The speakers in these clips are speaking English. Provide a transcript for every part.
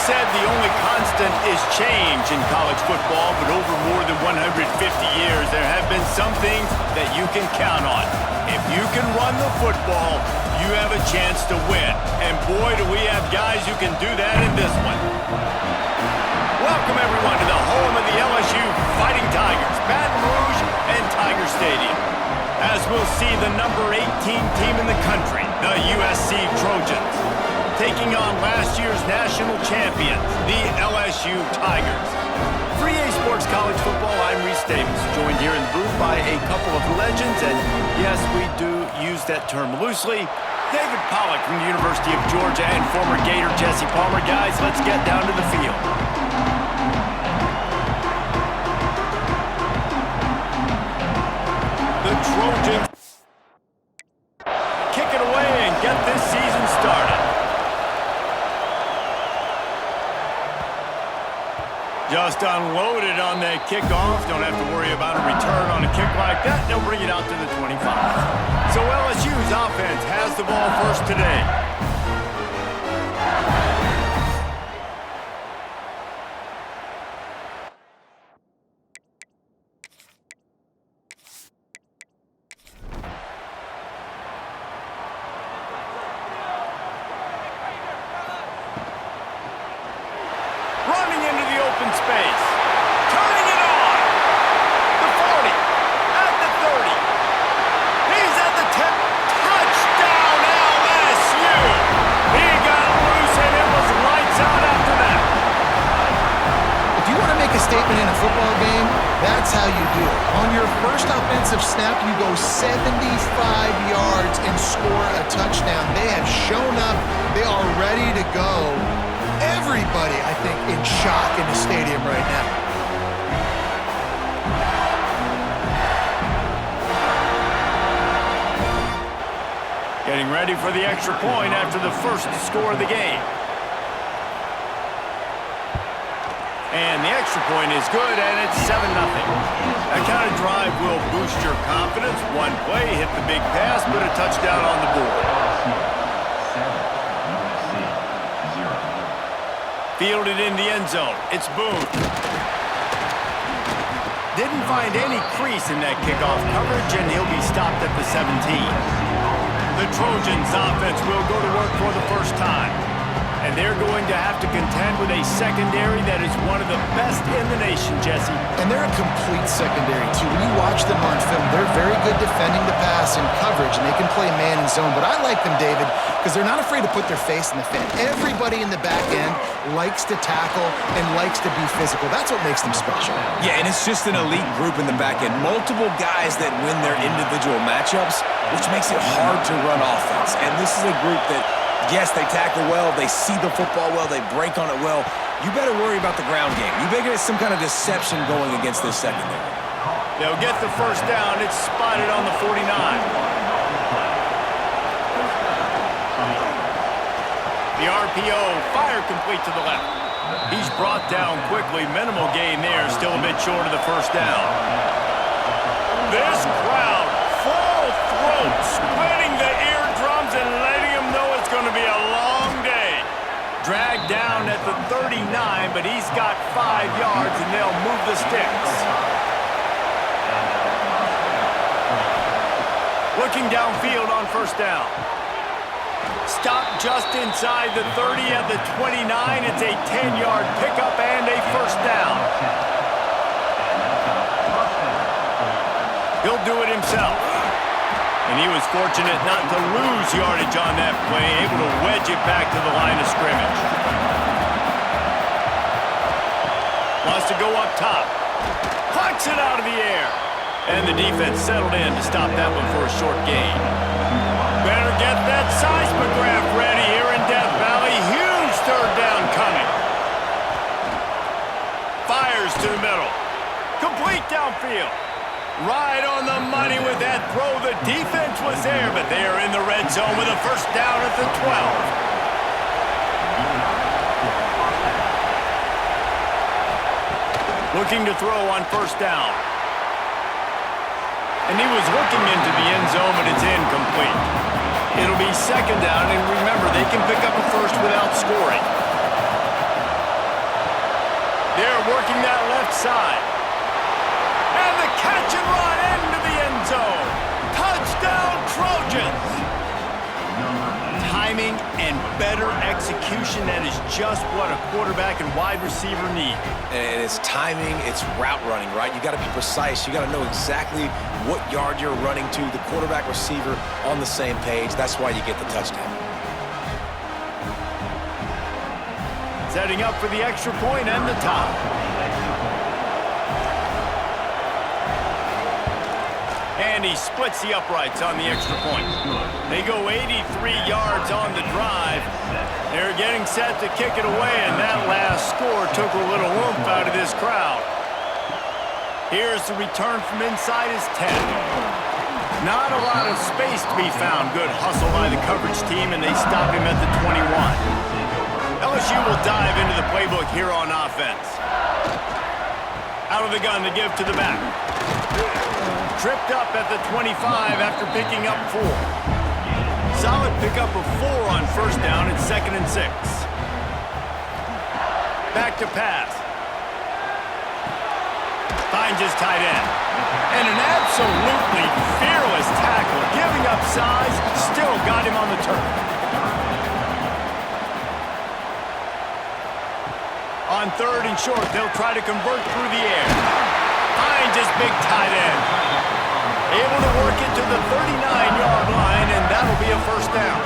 said the only constant is change in college football, but over more than 150 years, there have been some things that you can count on. If you can run the football, you have a chance to win. And boy, do we have guys who can do that in this one. Welcome, everyone, to the home of the LSU Fighting Tigers, Baton Rouge and Tiger Stadium. As we'll see the number 18 team in the country, the USC Trojans, taking on last year's national champions, the LSU Tigers. 3A Sports College Football, I'm Reese Davis, joined here in the booth by a couple of legends, and yes, we do use that term loosely. David Pollack from the University of Georgia and former Gator Jesse Palmer. Guys, let's get down to the field. The Trojans kick it away and get this season started. Just unloaded on that kickoff. Don't have to worry about a return on a kick like that. They'll bring it out to the 25. So LSU's offense has the ball first today. Running into the open space. Turning it on. The 40. At the 30. He's at the 10. Touchdown LSU. He got loose and it was lights out after that. If you want to make a statement in a football game, that's how you do it. On your first offensive snap, you go 75 yards and score a touchdown. They have shown up. They are ready to go. Everybody, I think, in shock in the stadium right now. Getting ready for the extra point after the first score of the game. And the extra point is good, and it's 7-0. That kind of drive will boost your confidence. One play, hit the big pass, put a touchdown on the board. Fielded in the end zone. It's Boone. Didn't find any crease in that kickoff coverage, and he'll be stopped at the 17. The Trojans' offense will go to work for the first time. And they're going to have to contend with a secondary that is one of the best in the nation, Jesse. And they're a complete secondary, too. When you watch them on film, they're very good defending the pass and coverage, and they can play man and zone. But I like them, David, because they're not afraid to put their face in the fan. Everybody in the back end likes to tackle and likes to be physical. That's what makes them special. Yeah, and it's just an elite group in the back end. Multiple guys that win their individual matchups, which makes it hard to run offense. And this is a group that, yes, they tackle well, they see the football well, they break on it well. You better worry about the ground game. You better get some kind of deception going against this secondary. They'll get the first down. It's spotted on the 49. The RPO, fire complete to the left. He's brought down quickly. Minimal gain there, still a bit short of the first down. This crowd, full throat, splitting the eardrums and letting them know it's going to be a long day. Dragged down at the 39, but he's got 5 yards, and they'll move the sticks. Looking downfield on first down. Stopped just inside the 30 at the 29. It's a 10-yard pickup and a first down. He'll do it himself. And he was fortunate not to lose yardage on that play, able to wedge it back to the line of scrimmage. Wants to go up top. Plucks it out of the air. And the defense settled in to stop that one for a short gain. Better get that seismograph ready here in Death Valley. Huge third down coming. Fires to the middle. Complete downfield. Right on the money with that throw. The defense was there, but they are in the red zone with a first down at the 12. Looking to throw on first down. And he was looking into the end zone, but it's incomplete. It'll be second down, and remember, they can pick up a first without scoring. They're working that left side. And the catch and run into the end zone. Touchdown, Trojans. Timing and better execution, that is just what a quarterback and wide receiver need. And it's timing, it's route running, right? You got to be precise. You got to know exactly what yard you're running to. The quarterback receiver on the same page. That's why you get the touchdown. Setting up for the extra point and the tie. And he splits the uprights on the extra point. They go 83 yards on the drive. They're getting set to kick it away, and that last score took a little oomph out of this crowd. Here's the return from inside his 10. Not a lot of space to be found. Good hustle by the coverage team, and they stop him at the 21. LSU will dive into the playbook here on offense. Out of the gun to give to the back. Tripped up at the 25 after picking up 4. Solid pickup of 4 on first down and 2nd and 6. Back to pass. Finds his tight end. And an absolutely fearless tackle. Giving up size, still got him on the turf. On 3rd and short, they'll try to convert through the air. Finds his big tight end. Able to work it to the 39-yard line, and that'll be a first down.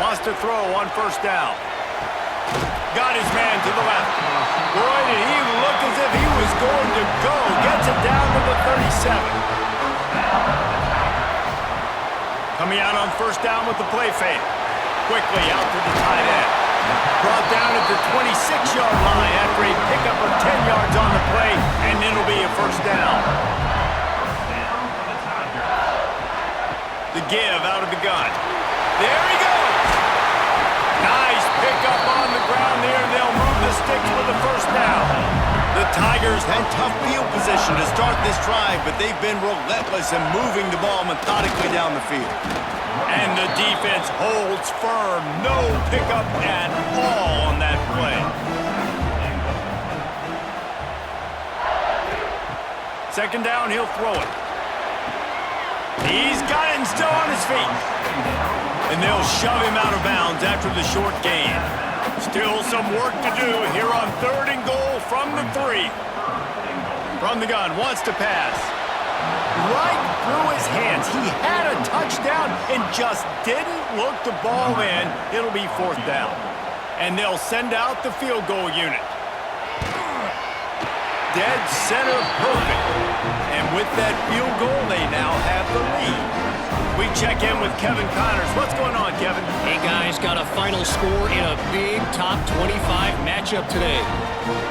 Wants to throw on first down. Got his man to the left. Boy, did he look as if he was going to go. Gets it down to the 37. Coming out on first down with the play fake. Quickly out to the tight end. Brought down at the 26-yard line after a pickup of 10 yards on the play, and it'll be a first down. The give out of the gun. There he goes. Nice pickup on the ground there. They'll move the sticks for the first down. The Tigers had tough field position to start this drive, but they've been relentless in moving the ball methodically down the field. And the defense holds firm. No pickup at all on that play. Second down, he'll throw it. He's got it and still on his feet. And they'll shove him out of bounds after the short gain. Still some work to do here on 3rd and goal from the 3. From the gun, wants to pass. Right through his hands. He had a touchdown and just didn't look the ball in. It'll be 4th down. And they'll send out the field goal unit. Dead center perfect. And with that field goal, they now have the lead. We check in with Kevin Connors. What's going on, Kevin? Hey, guys, got a final score in a big top 25 matchup today.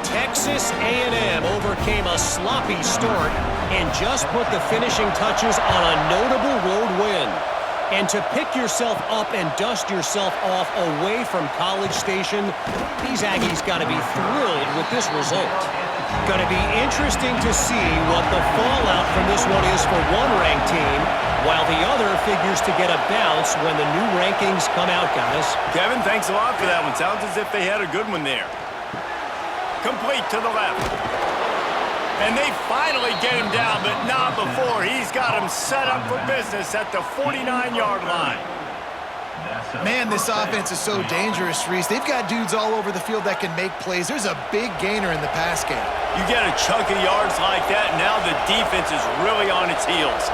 Texas A&M overcame a sloppy start and just put the finishing touches on a notable road win. And to pick yourself up and dust yourself off away from College Station, these Aggies got to be thrilled with this result. Going to be interesting to see what the fallout from this one is for one ranked team, while the other figures to get a bounce when the new rankings come out, guys. Kevin, thanks a lot for that one. Sounds as if they had a good one there. Complete to the left. And they finally get him down, but not before. He's got him set up for business at the 49-yard line. Man, this offense is so dangerous, Reese. They've got dudes all over the field that can make plays. There's a big gainer in the pass game. You get a chunk of yards like that, now the defense is really on its heels.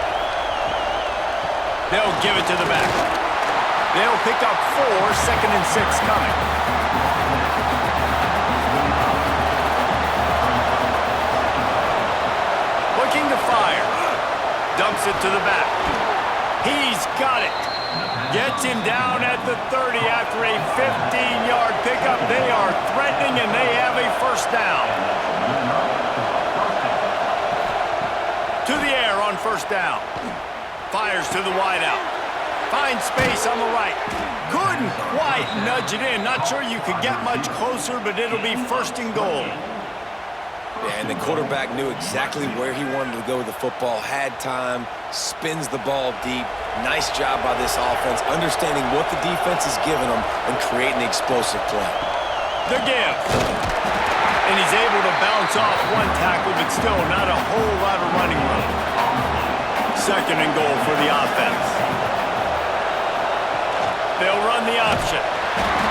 They'll give it to the back. They'll pick up 4, 2nd and 6 coming. Looking to fire. Dumps it to the back. He's got it. Gets him down at the 30 after a 15-yard pickup. They are threatening, and they have a first down. To the air on first down. Fires to the wideout. Finds space on the right. Couldn't quite nudge it in. Not sure you could get much closer, but it'll be 1st and goal. Yeah, and the quarterback knew exactly where he wanted to go with the football, had time, spins the ball deep, Nice job by this offense, understanding what the defense is giving them and creating the explosive play. The give. And he's able to bounce off one tackle, but still not a whole lot of running room. 2nd and goal for the offense. They'll run the option.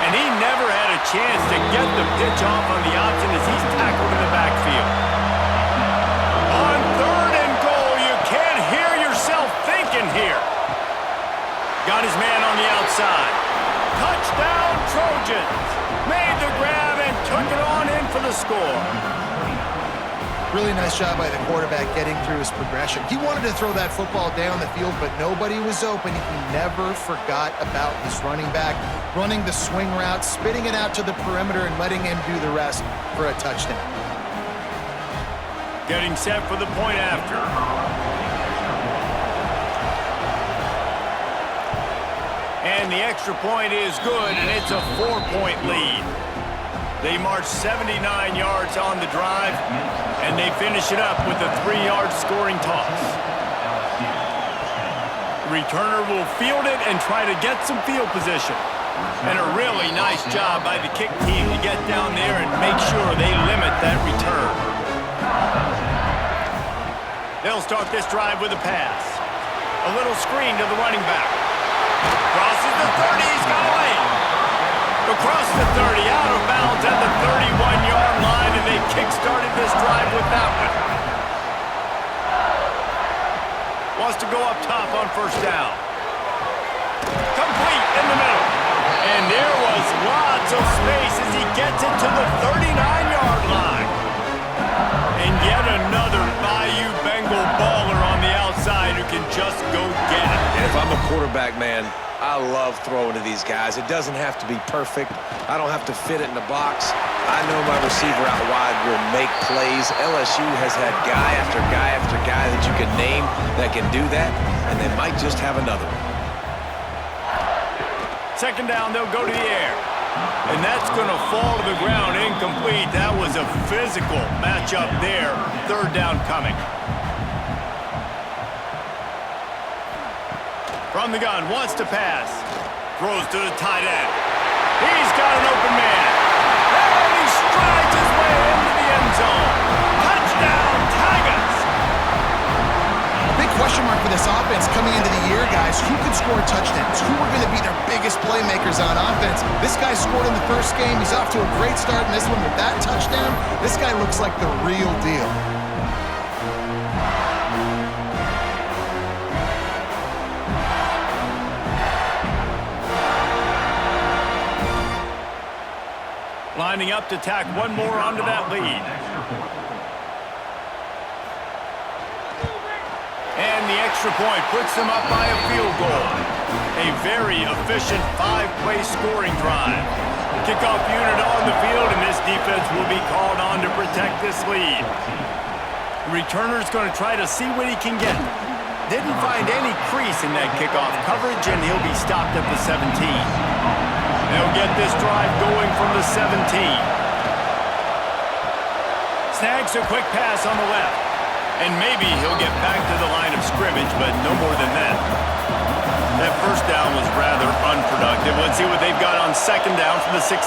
And he never had a chance to get the pitch off on the option as he's tackled in the backfield. On 3rd and goal, you can't hear yourself thinking here. Got his man on the outside. Touchdown, Trojans. Made the grab and took it on in for the score. Really nice job by the quarterback getting through his progression. He wanted to throw that football down the field, but nobody was open. He never forgot about his running back, running the swing route, spitting it out to the perimeter, and letting him do the rest for a touchdown. Getting set for the point after. And the extra point is good, and it's a 4-point lead. They march 79 yards on the drive, and they finish it up with a 3-yard scoring toss. The returner will field it and try to get some field position. And a really nice job by the kick team to get down there and make sure they limit that return. They'll start this drive with a pass. A little screen to the running back. Crosses the 30, he's got a lane. Across the 30, out of bounds at the 31-yard line, and they kick-started this drive with that one. Wants to go up top on 1st down. Complete in the middle. And there was lots of space as he gets it to the 39-yard line. And yet another Bayou Bengal baller on the outside who can just go get it. And if I'm a quarterback, man, I love throwing to these guys. It doesn't have to be perfect. I don't have to fit it in the box. I know my receiver out wide will make plays. LSU has had guy after guy after guy that you can name that can do that, and they might just have another one. 2nd down, they'll go to the air. And that's going to fall to the ground incomplete. That was a physical matchup there. 3rd down coming. From the gun, wants to pass. Throws to the tight end. He's got an open man. And he strides his way into the end zone. Touchdown, Tigers! A big question mark for this offense coming into the year, guys. Who could score touchdowns? Who are going to be their biggest playmakers on offense? This guy scored in the 1st game. He's off to a great start in this one with that touchdown. This guy looks like the real deal. Lining up to tack one more onto that lead. And the extra point puts them up by a field goal. A very efficient 5-play scoring drive. Kickoff unit on the field, and this defense will be called on to protect this lead. The returner's going to try to see what he can get. Didn't find any crease in that kickoff coverage, and he'll be stopped at the 17. They'll get this drive going from the 17. Snags a quick pass on the left. And maybe he'll get back to the line of scrimmage, but no more than that. That 1st down was rather unproductive. Let's see what they've got on 2nd down from the 16.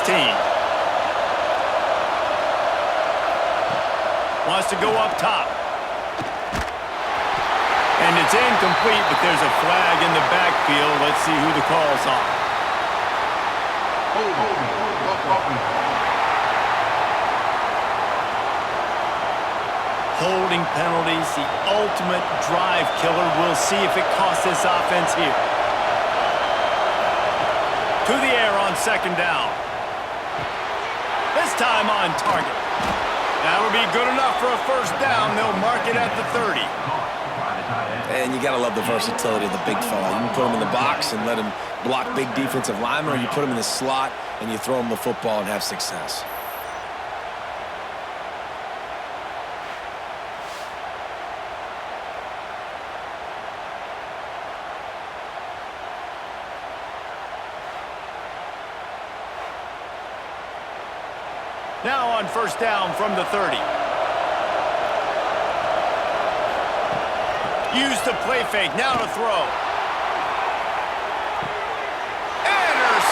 Wants to go up top. And it's incomplete, but there's a flag in the backfield. Let's see who the call's on. Holding penalties, the ultimate drive killer. We'll see if it costs this offense here. To the air on 2nd down. This time on target. That'll be good enough for a 1st down. They'll mark it at the 30. And you got to love the versatility of the big fella. You can put him in the box and let him block big defensive linemen, or you put him in the slot and you throw him the football and have success. Now on 1st down from the 30. Use the play fake, now to throw.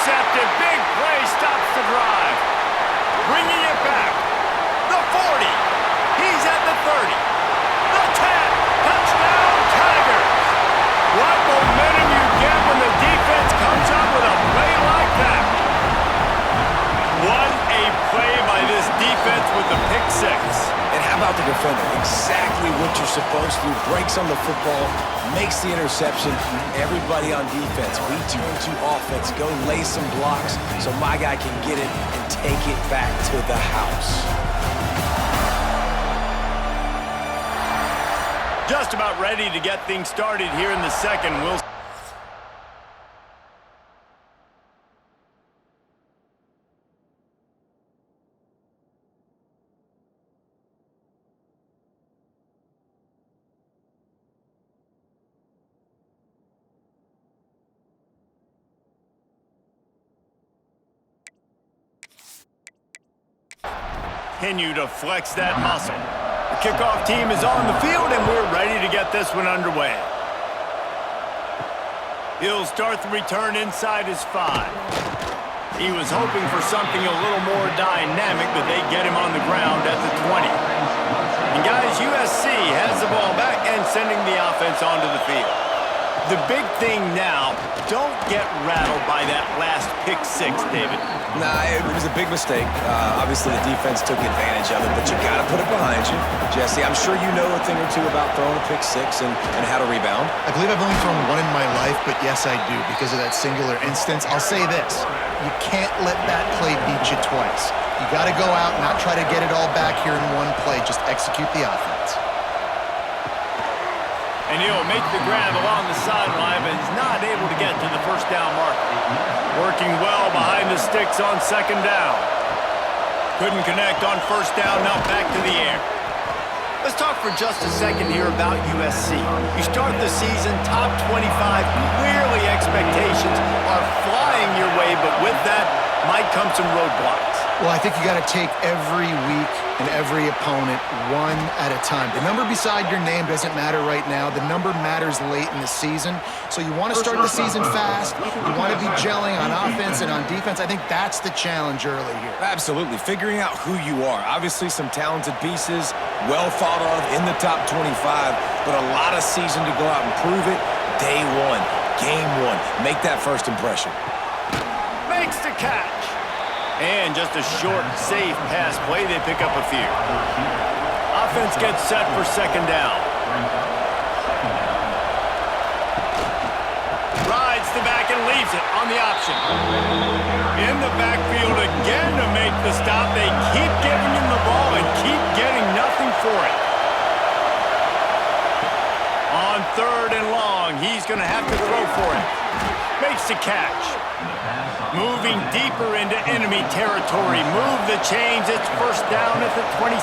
intercepted. Big play stops the drive. Bringing it back. The 40. He's at the 30. The 10. Touchdown, Tigers. What momentum you get when the defense comes up with a play like that. What a play by this defense with the pick six. And how about the defender? Exactly what you're supposed to do. Breaks on the football, makes the interception. Everybody on defense, we 2-2 offense, go lay some blocks so my guy can get it and take it back to the house. Just about ready to get things started here in the second. We'll continue to flex that muscle. The kickoff team is on the field, and we're ready to get this one underway. He'll start the return inside his 5. He was hoping for something a little more dynamic, but they get him on the ground at the 20. And guys, USC has the ball back and sending the offense onto the field. The big thing now, don't get rattled by that last pick six, David. Nah, it was a big mistake. Obviously, the defense took advantage of it, but you got to put it behind you. Jesse, I'm sure you know a thing or two about throwing a pick six and how to rebound. I believe I've only thrown one in my life, but yes, I do because of that singular instance. I'll say this. You can't let that play beat you twice. You got to go out and not try to get it all back here in one play. Just execute the offense. And he'll make the grab along the sideline, but is not able to get to the first down marker. Working well behind the sticks on second down. Couldn't connect on first down, now back to the air. Let's talk for just a second here about USC. You start the season top 25, clearly expectations are flying your way, but with that might come some roadblocks. Well, I think you got to take every week and every opponent one at a time. The number beside your name doesn't matter right now. The number matters late in the season. So you want to start the season fast. You want to be gelling on offense and on defense. I think that's the challenge early here. Absolutely. Figuring out who you are. Obviously, some talented pieces, well thought of in the top 25, but a lot of season to go out and prove it. Day one, game one. Make that first impression. Makes the catch. And just a short, safe pass play. They pick up a few. Offense gets set for second down. Rides the back and leaves it on the option. In the backfield again to make the stop. They keep giving him the ball and keep getting nothing for it. On third and long, he's going to have to throw for it. Makes the catch. Moving deeper into enemy territory. Move the chains. It's first down at the 27.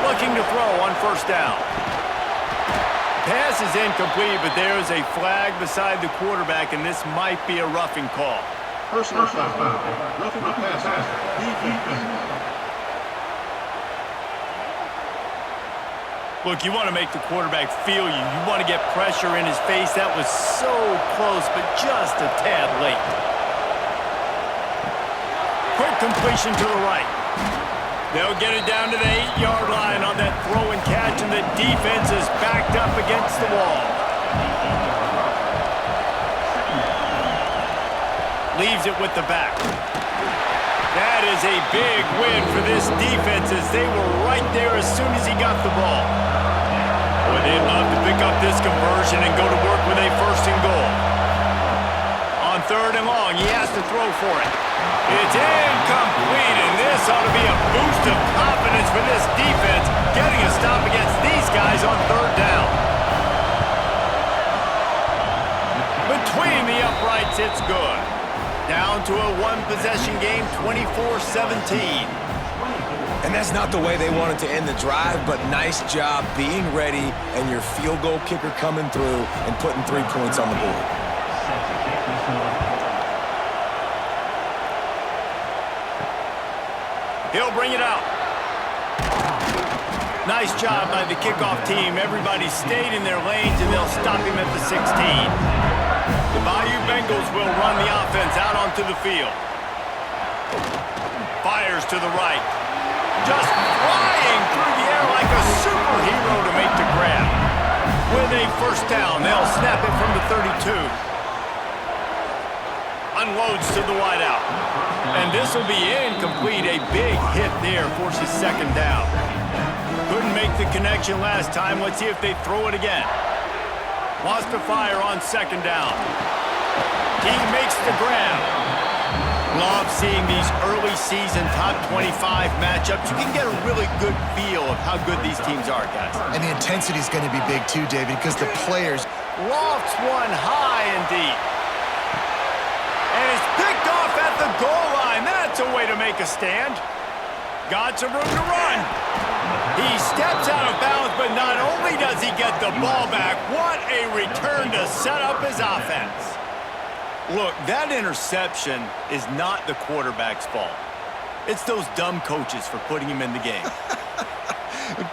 Looking to throw on first down. Pass is incomplete, but there is a flag beside the quarterback, and this might be a roughing call. Personal foul. Roughing the passer. Defense. Look, you want to make the quarterback feel you. You want to get pressure in his face. That was so close, but just a tad late. Quick completion to the right. They'll get it down to the 8-yard line on that throw and catch, and the defense is backed up against the wall. Leaves it with the back. That is a big win for this defense as they were right there as soon as he got the ball. Boy, they'd love to pick up this conversion and go to work with a first and goal. On third and long, he has to throw for it. It's incomplete, and this ought to be a boost of confidence for this defense, getting a stop against these guys on third down. Between the uprights, it's good. Down to a one-possession game, 24-17. And that's not the way they wanted to end the drive, but nice job being ready and your field goal kicker coming through and putting 3 points on the board. He'll bring it out. Nice job by the kickoff team. Everybody stayed in their lanes, and they'll stop him at the 16. The Bayou Bengals will run the offense out onto the field. Fires to the right. Just flying through the air like a superhero to make the grab. With a first down, they'll snap it from the 32. Unloads to the wideout. And this will be incomplete. A big hit there forces second down. Couldn't make the connection last time. Let's see if they throw it again. Wants to fire on second down. He makes the grab. Love seeing these early season top 25 matchups. You can get a really good feel of how good these teams are, guys. And the intensity is going to be big too, David, because the players... Lofts one high and deep. And it's picked off at the goal line. That's a way to make a stand. Got some room to run. He steps out of bounds, but not only does he get the ball back, what a return to set up his offense. Look, that interception is not the quarterback's fault. It's those dumb coaches for putting him in the game.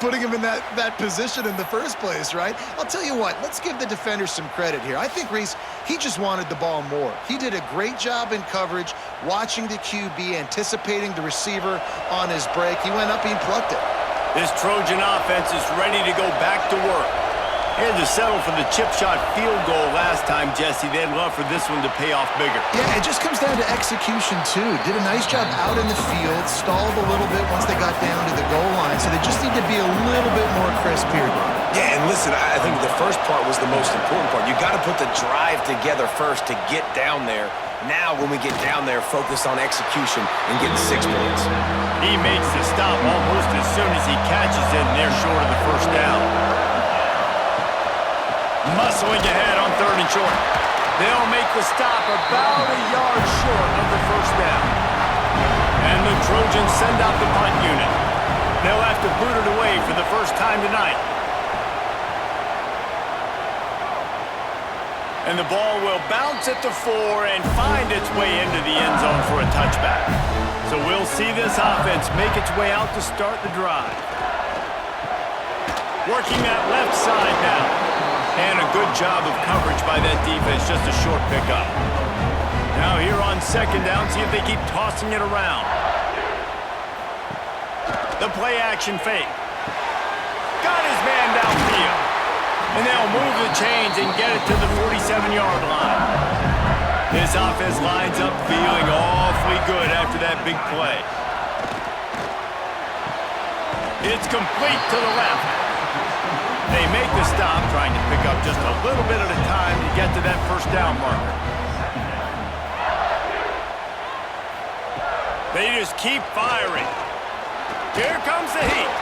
Putting him in that position in the first place, right? I'll tell you what, let's give the defender some credit here. I think, Reese, he just wanted the ball more. He did a great job in coverage, watching the QB, anticipating the receiver on his break. He went up and plucked it. This Trojan offense is ready to go back to work. He had to settle for the chip shot field goal last time, Jesse. They'd love for this one to pay off bigger. Yeah, it just comes down to execution, too. Did a nice job out in the field, stalled a little bit once they got down to the goal line, so they just need to be a little bit more crisp here. Yeah, and listen, I think the first part was the most important part. You got to put the drive together first to get down there. Now, when we get down there, focus on execution and getting 6 points. He makes the stop almost as soon as he catches it, and they're short of the first down. Muscling ahead on third and short. They'll make the stop about a yard short of the first down. And the Trojans send out the punt unit. They'll have to boot it away for the first time tonight. And the ball will bounce at the 4 and find its way into the end zone for a touchback. So we'll see this offense make its way out to start the drive. Working that left side now. And a good job of coverage by that defense, just a short pickup. Now here on second down, see if they keep tossing it around. The play action fake. Got his man downfield. And they'll move the chains and get it to the 47-yard line. This offense lines up feeling awfully good after that big play. It's complete to the left. They make the stop, trying to pick up just a little bit at a time to get to that first down marker. They just keep firing. Here comes the heat.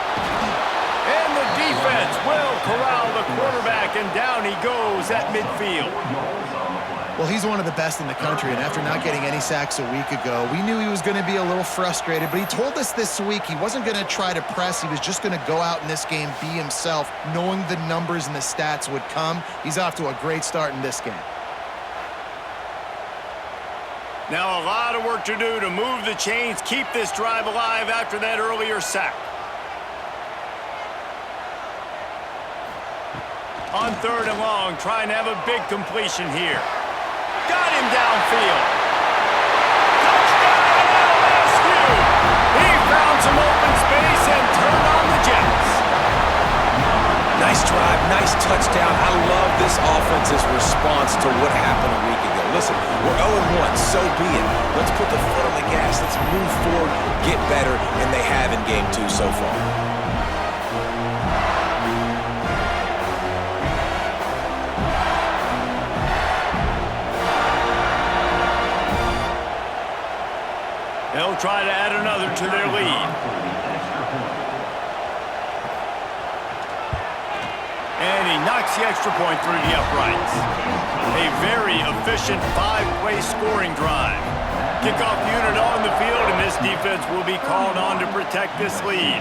And the defense will corral the quarterback, and down he goes at midfield. Well, he's one of the best in the country, and after not getting any sacks a week ago, we knew he was going to be a little frustrated, but he told us this week he wasn't going to try to press. He was just going to go out in this game, be himself, knowing the numbers and the stats would come. He's off to a great start in this game. Now a lot of work to do to move the chains, keep this drive alive after that earlier sack. On third and long, trying to have a big completion here. Got him downfield. Touchdown, LSU! He found some open space and turned on the Jets. Nice drive, nice touchdown. I love this offense's response to what happened a week ago. Listen, we're 0-1, so be it. Let's put the foot on the gas. Let's move forward, get better, and they have in Game 2 so far. They'll try to add another to their lead. And he knocks the extra point through the uprights. A very efficient 5-play scoring drive. Kickoff unit on the field, and this defense will be called on to protect this lead.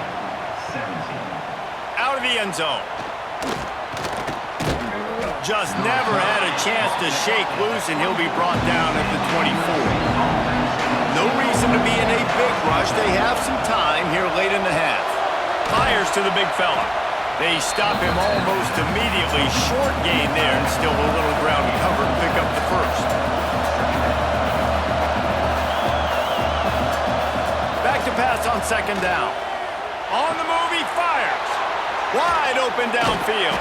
Out of the end zone. Just never had a chance to shake loose, and he'll be brought down at the 24. No reason to be in a big rush. They have some time here late in the half. Fires to the big fella. They stop him almost immediately. Short gain there, and still a little ground to cover to pick up the first. Back to pass on second down. On the move, he fires. Wide open downfield.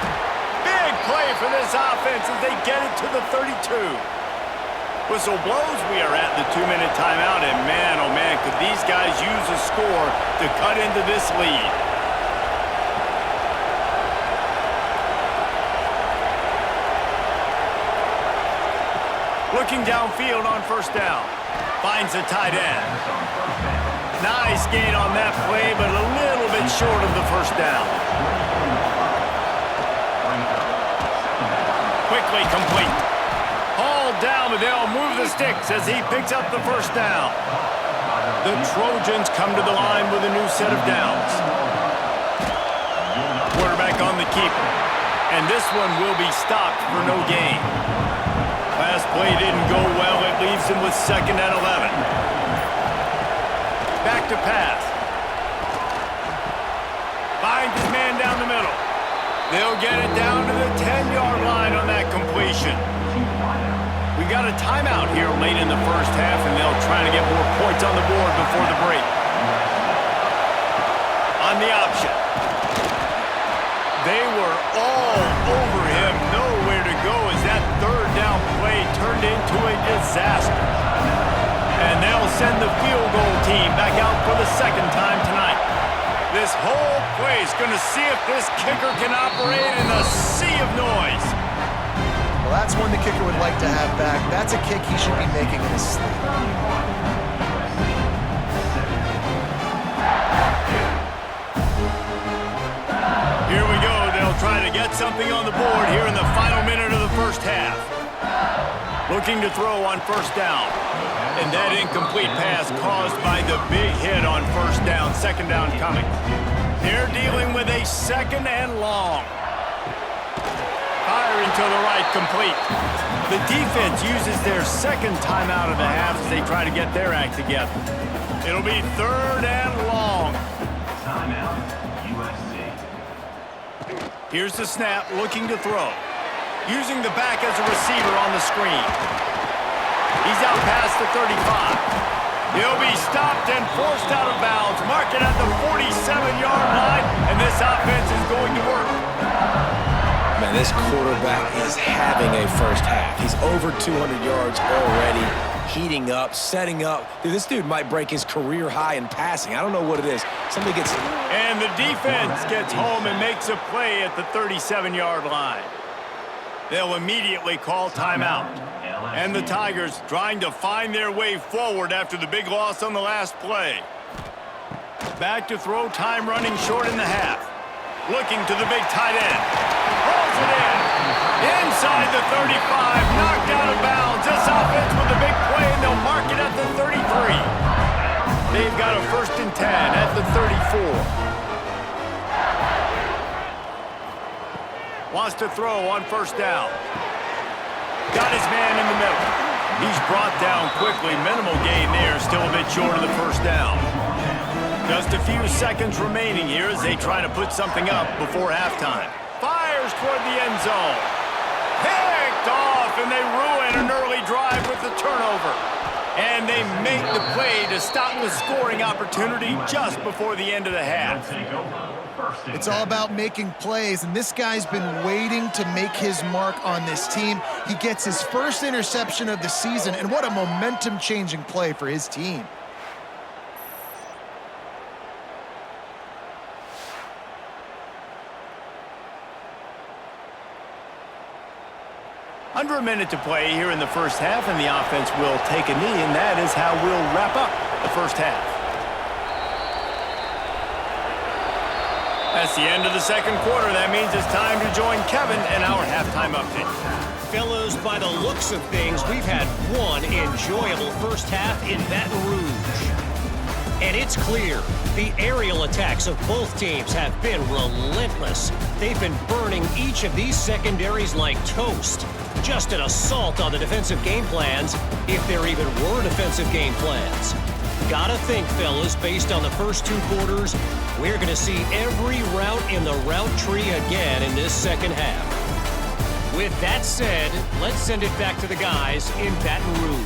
Big play for this offense as they get it to the 32. Whistle blows. We are at the 2-minute timeout, and man, oh man, could these guys use a score to cut into this lead. Looking downfield on first down. Finds a tight end. Nice gain on that play, but a little bit short of the first down. Quickly complete. Hauled down, but they'll move the sticks as he picks up the first down. The Trojans come to the line with a new set of downs. Quarterback on the keeper. And this one will be stopped for no gain. Last play didn't go well. It leaves him with 2nd and 11. Back to pass. Finds his man down the middle. They'll get it down to the 10-yard line on that completion. We got a timeout here late in the first half, and they'll try to get more points on the board before the break. On the option. They were all over him. Nowhere to go as that third down play turned into a disaster. And they'll send the field goal team back out for the second time tonight. This whole play is going to see if this kicker can operate in a sea of noise. Well, that's one the kicker would like to have back. That's a kick he should be making in his sleep. Here we go. They'll try to get something on the board here in the final minute of the first half. Looking to throw on first down. And that incomplete pass caused by the big hit on first down. Second down coming. They're dealing with a 2nd and long. Firing to the right, complete. The defense uses their second timeout of the half as they try to get their act together. It'll be 3rd and long. Timeout, USC. Here's the snap, looking to throw. Using the back as a receiver on the screen. He's out past the 35. He'll be stopped and forced out of bounds. Mark it at the 47-yard line, and this offense is going to work. Man, this quarterback is having a first half. He's over 200 yards already, heating up, setting up. Dude, this dude might break his career high in passing. I don't know what it is. Somebody gets... And the defense gets home and makes a play at the 37-yard line. They'll immediately call timeout. And the Tigers trying to find their way forward after the big loss on the last play. Back to throw, time running short in the half. Looking to the big tight end. Rolls it in. Inside the 35, knocked out of bounds. This offense with a big play, and they'll mark it at the 33. They've got a 1st and 10 at the 34. Wants to throw on first down. Got his man in the middle. He's brought down quickly. Minimal gain there. Still a bit short of the first down. Just a few seconds remaining here as they try to put something up before halftime. Fires toward the end zone. Picked off, and they ruin an early drive with the turnover. And they make the play to stop the scoring opportunity just before the end of the half. It's all about making plays, and this guy's been waiting to make his mark on this team. He gets his first interception of the season, and what a momentum-changing play for his team. Under a minute to play here in the first half, and the offense will take a knee, and that is how we'll wrap up the first half. That's the end of the second quarter. That means it's time to join Kevin in our halftime update. Fellows, by the looks of things, we've had one enjoyable first half in Baton Rouge. And it's clear, the aerial attacks of both teams have been relentless. They've been burning each of these secondaries like toast. Just an assault on the defensive game plans, if there even were defensive game plans. Gotta think, fellas, based on the first 2 quarters, We're going to see every route in the route tree again in this second half. With that said, let's send it back to the guys in Baton Rouge.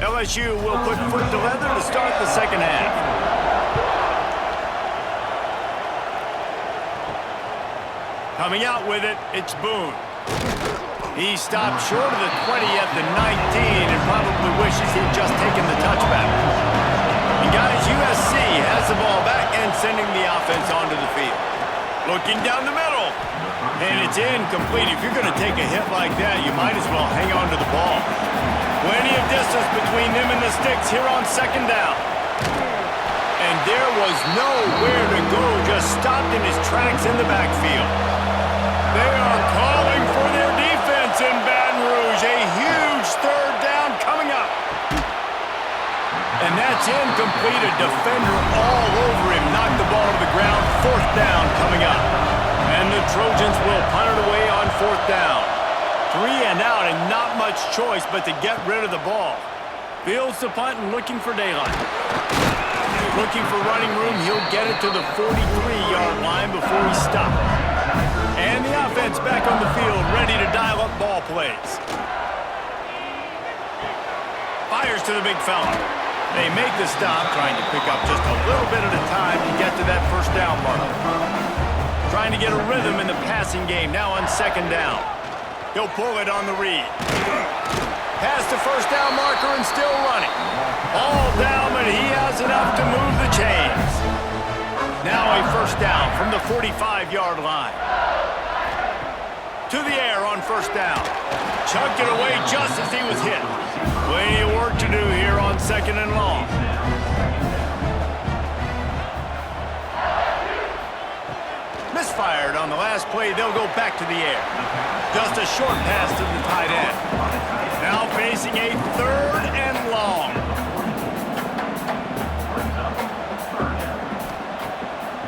LSU will put foot to leather to start the second half. Coming out with it, it's Boone. He stopped short of the 20 at the 19 and probably wishes he'd just taken the touchback. And guys, USC has the ball back and sending the offense onto the field. Looking down the middle. And it's incomplete. If you're going to take a hit like that, you might as well hang on to the ball. Plenty of distance between them and the sticks here on second down. And there was nowhere to go, just stopped in his tracks in the backfield. They are calling for their defense in Baton Rouge. A huge third down coming up. And that's incomplete. A defender all over him. Knocked the ball to the ground. Fourth down coming up. And the Trojans will punt it away on fourth down. 3 and out and not much choice but to get rid of the ball. Fields the punt and looking for daylight. Looking for running room. He'll get it to the 43-yard line before he stops. And the offense back on the field, ready to dial up ball plays. Fires to the big fella. They make the stop, trying to pick up just a little bit at a time to get to that first down marker. Trying to get a rhythm in the passing game now on second down. He'll pull it on the read. Past the first down marker and still running. All down, but he has enough to move the chains. Now a first down from the 45-yard line. To the air on first down. Chucked it away just as he was hit. Plenty of work to do here on second and long. Misfired on the last play. They'll go back to the air. Just a short pass to the tight end. Now facing a third and long.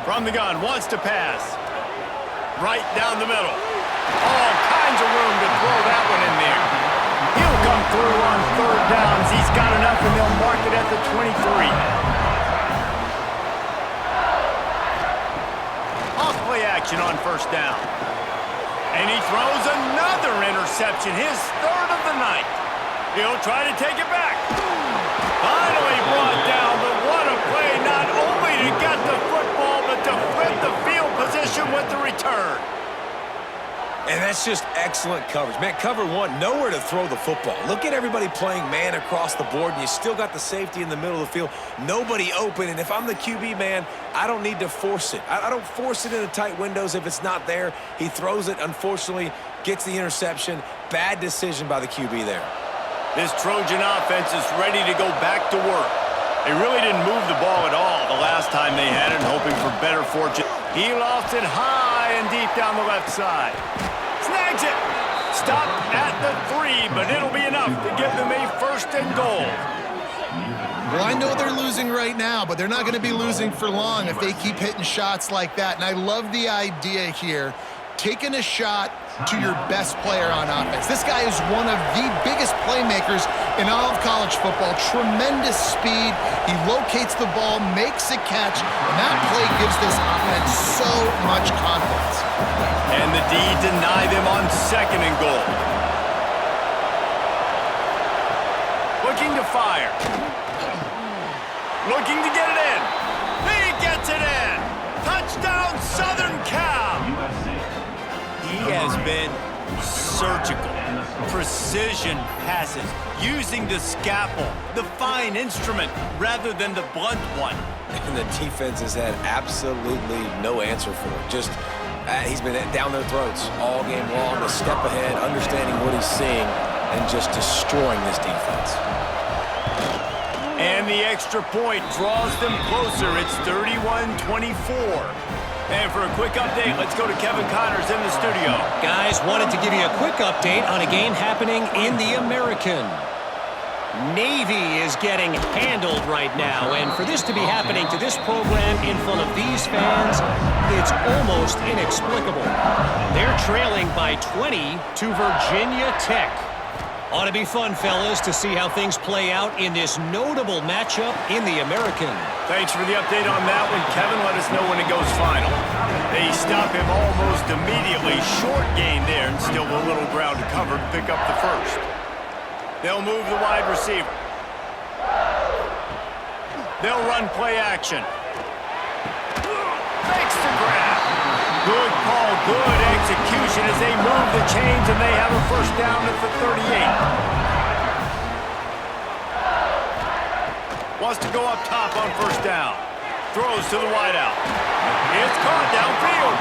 From the gun, wants to pass. Right down the middle. All kinds of room to throw that one in there. He'll come through on third downs. He's got enough, and they'll mark it at the 23. Off-play action on first down. And he throws another interception, his third of the night. He'll try to take it back. Finally brought down, but what a play, not only to get the football, but to flip the field position with the return. And that's just excellent coverage. Man, cover one, nowhere to throw the football. Look at everybody playing man across the board, and you still got the safety in the middle of the field. Nobody open, and if I'm the QB, man, I don't need to force it. I don't force it into tight windows if it's not there. He throws it, unfortunately, gets the interception. Bad decision by the QB there. This Trojan offense is ready to go back to work. They really didn't move the ball at all the last time they had it, hoping for better fortune. He lost it high and deep down the left side. Snags it. Stop at the 3, but it'll be enough to give them a first and goal. Well, I know they're losing right now, but they're not going to be losing for long if they keep hitting shots like that. And I love the idea here, taking a shot to your best player on offense. This guy is one of the biggest playmakers in all of college football. Tremendous speed. He locates the ball, makes a catch, and that play gives this offense so much confidence. And the D deny them on second and goal. Looking to fire. Looking to get it in. He gets it in. Touchdown, Southern Cal. He has been surgical. Precision passes. Using the scalpel, the fine instrument, rather than the blunt one. And the defense has had absolutely no answer for it. Just, he's been down their throats all game long, a step ahead, understanding what he's seeing, and just destroying this defense. And the extra point draws them closer. It's 31-24. And for a quick update, let's go to Kevin Connors in the studio. Guys, wanted to give you a quick update on a game happening in the American. Navy is getting handled right now, and for this to be happening to this program in front of these fans, it's almost inexplicable. They're trailing by 20 to Virginia Tech. Ought to be fun, fellas, to see how things play out in this notable matchup in the American. Thanks for the update on that one, Kevin. Let us know when it goes final. They stop him almost immediately. Short gain there, and still a little ground to cover to pick up the first. They'll move the wide receiver. They'll run play action. Makes the grab. Good call, good execution as they move the chains, and they have a first down at the 38. Wants to go up top on first down. Throws to the wideout. It's caught downfield.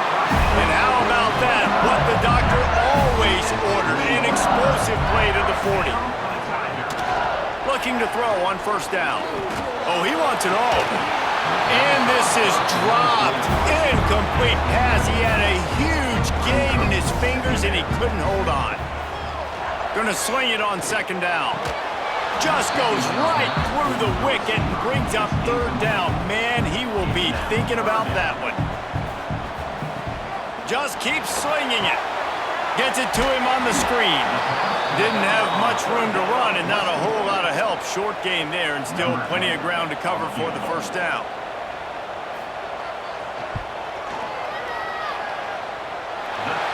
And how about that? What the doctor always ordered, an explosive play to the 40. Looking to throw on first down. Oh, he wants it all. And this is dropped. Incomplete pass. He had a huge gain in his fingers, and he couldn't hold on. Gonna sling it on second down. Just goes right through the wicket and brings up third down. Man, he will be thinking about that one. Just keeps slinging it. Gets it to him on the screen. Didn't have much room to run and not a whole lot of help. Short gain there and still plenty of ground to cover for the first down.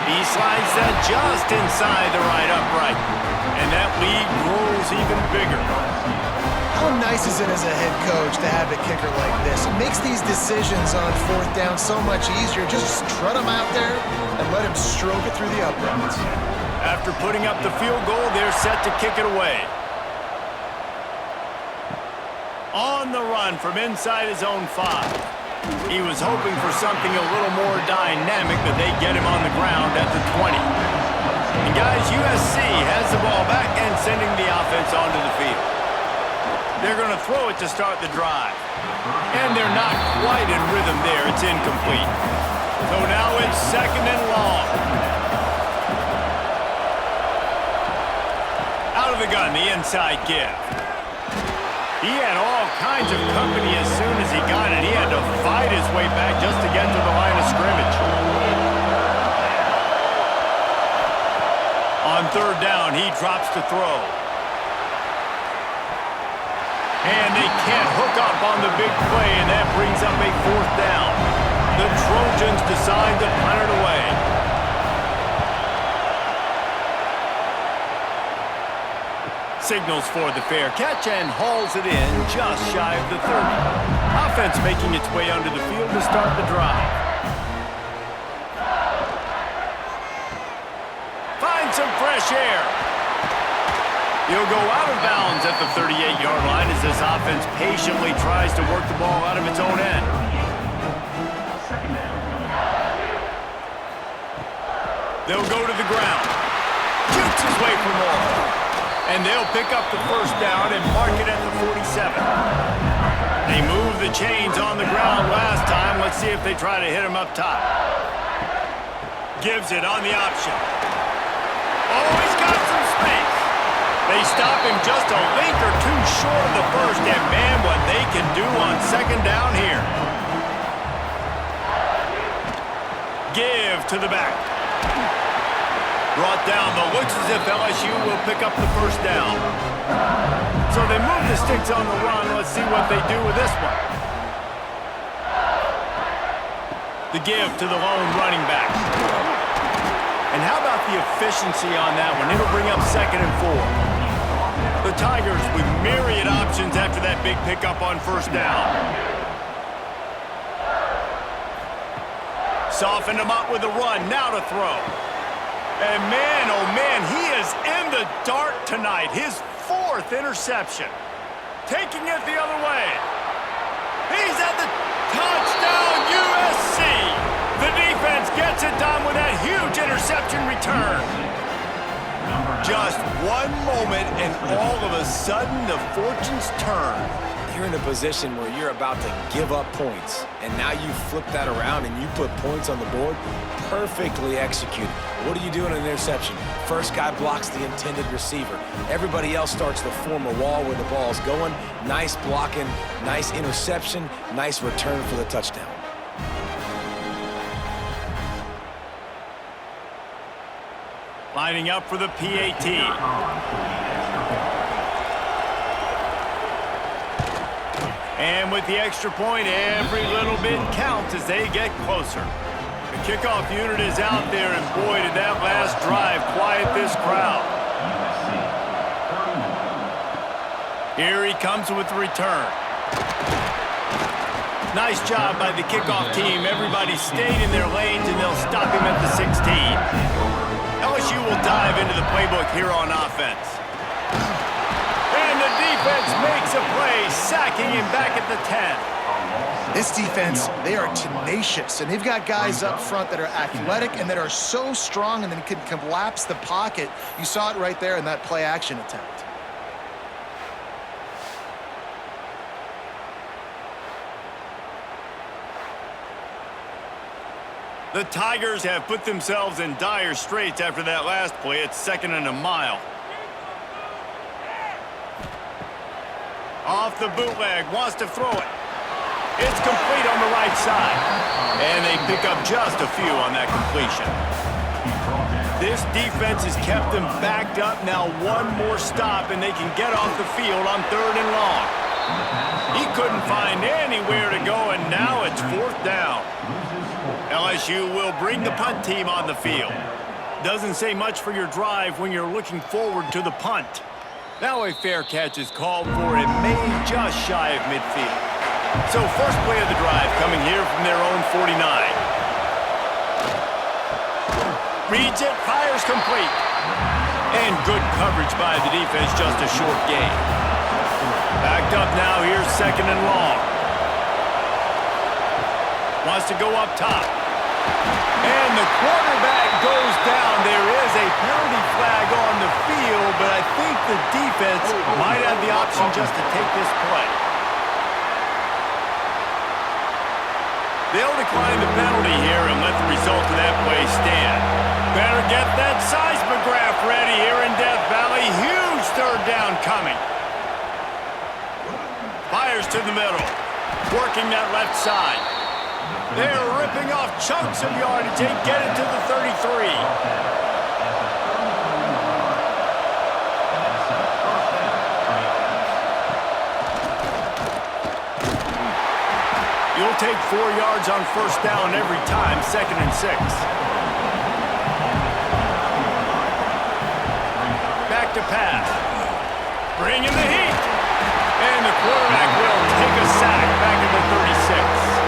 He slides that just inside the right upright. And that lead grows even bigger. How nice is it as a head coach to have a kicker like this? It makes these decisions on fourth down so much easier. Just trot him out there and let him stroke it through the uprights. After putting up the field goal, they're set to kick it away. On the run from inside his own 5. He was hoping for something a little more dynamic, but they get him on the ground at the 20. And guys, USC has the ball back and sending the offense onto the field. They're going to throw it to start the drive. And they're not quite in rhythm there. It's incomplete. So now it's second and long. Out of the gun, the inside give. He had all kinds of company as soon as he got it. He had to fight his way back just to get to the line of scrimmage. On third down, he drops to throw. And they can't hook up on the big play, and that brings up a fourth down. The Trojans decide to punt it away. Signals for the fair catch and hauls it in just shy of the 30. Offense making its way onto the field to start the drive. Find some fresh air. He'll go out of bounds at the 38-yard line as this offense patiently tries to work the ball out of its own end. They'll go to the ground. Shoots his way for more. And they'll pick up the first down and mark it at the 47. They moved the chains on the ground last time. Let's see if they try to hit him up top. Gives it on the option. Oh, he's got some space. They stop him just a link or two short of the first, and man, what they can do on second down here. Give to the back. Brought down, but looks as if LSU will pick up the first down. So they move the sticks on the run. Let's see what they do with this one. The give to the lone running back. And how about the efficiency on that one? It'll bring up second and 4. The Tigers with myriad options after that big pickup on first down. Softened him up with a run. Now to throw. And man, oh man, he is in the dark tonight. His 4th interception. Taking it the other way. He's at the touchdown, USC. The defense gets it done with that huge interception return. Just one moment, and all of a sudden, the fortunes turn. you're in a position where you're about to give up points, and now you flip that around and you put points on the board, perfectly executed. What do you do in an interception? First guy blocks the intended receiver. Everybody else starts to form a wall where the ball's going. Nice blocking, nice interception, nice return for the touchdown. Lining up for the PAT. And with the extra point, every little bit counts as they get closer. The kickoff unit is out there, and boy, did that last drive quiet this crowd. Here he comes with the return. Nice job by the kickoff team. Everybody stayed in their lanes, and they'll stop him at the 16. LSU will dive into the playbook here on offense. And the defense makes a play, sacking him back at the 10. This defense, they are tenacious, and they've got guys up front that are athletic and that are so strong and then can collapse the pocket. You saw it right there in that play-action attempt. The Tigers have put themselves in dire straits after that last play. It's 2nd and a mile. Off the bootleg, wants to throw it. It's complete on the right side. And they pick up just a few on that completion. This defense has kept them backed up. Now one more stop and they can get off the field on 3rd and long. He couldn't find anywhere to go, and now it's 4th down. LSU will bring the punt team on the field. Doesn't say much for your drive when you're looking forward to the punt. Now a fair catch is called for, it made just shy of midfield. So first play of the drive coming here from their own 49. Reads it, fires complete. And good coverage by the defense, just a short gain. Backed up now, here's 2nd and long. Wants to go up top. And the quarterback goes down. There is a penalty flag on the field, but I think the defense might have the option just to take this play. They'll decline the penalty here and let the result of that play stand. Better get that seismograph ready here in Death Valley. Huge 3rd down coming. Fires to the middle. Working that left side. They're ripping off chunks of yardage. They get it to the 33. You'll take 4 yards on 1st down every time, 2nd and 6. Back to pass. Bringing the heat. And the quarterback will take a sack back at the 36.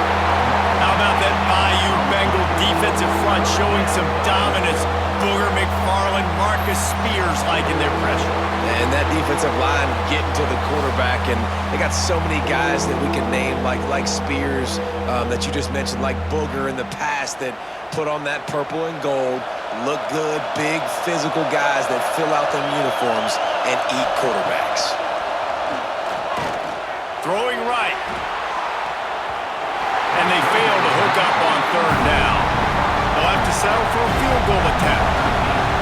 How about that Bayou Bengal defensive front showing some dominance? Booger McFarland, Marcus Spears liking their pressure. And that defensive line getting to the quarterback, and they got so many guys that we can name, like Spears, that you just mentioned, like Booger in the past, that put on that purple and gold, look good, big physical guys that fill out them uniforms and eat quarterbacks. Throwing right. And they fail to hook up on 3rd down. They'll have to settle for a field goal attempt.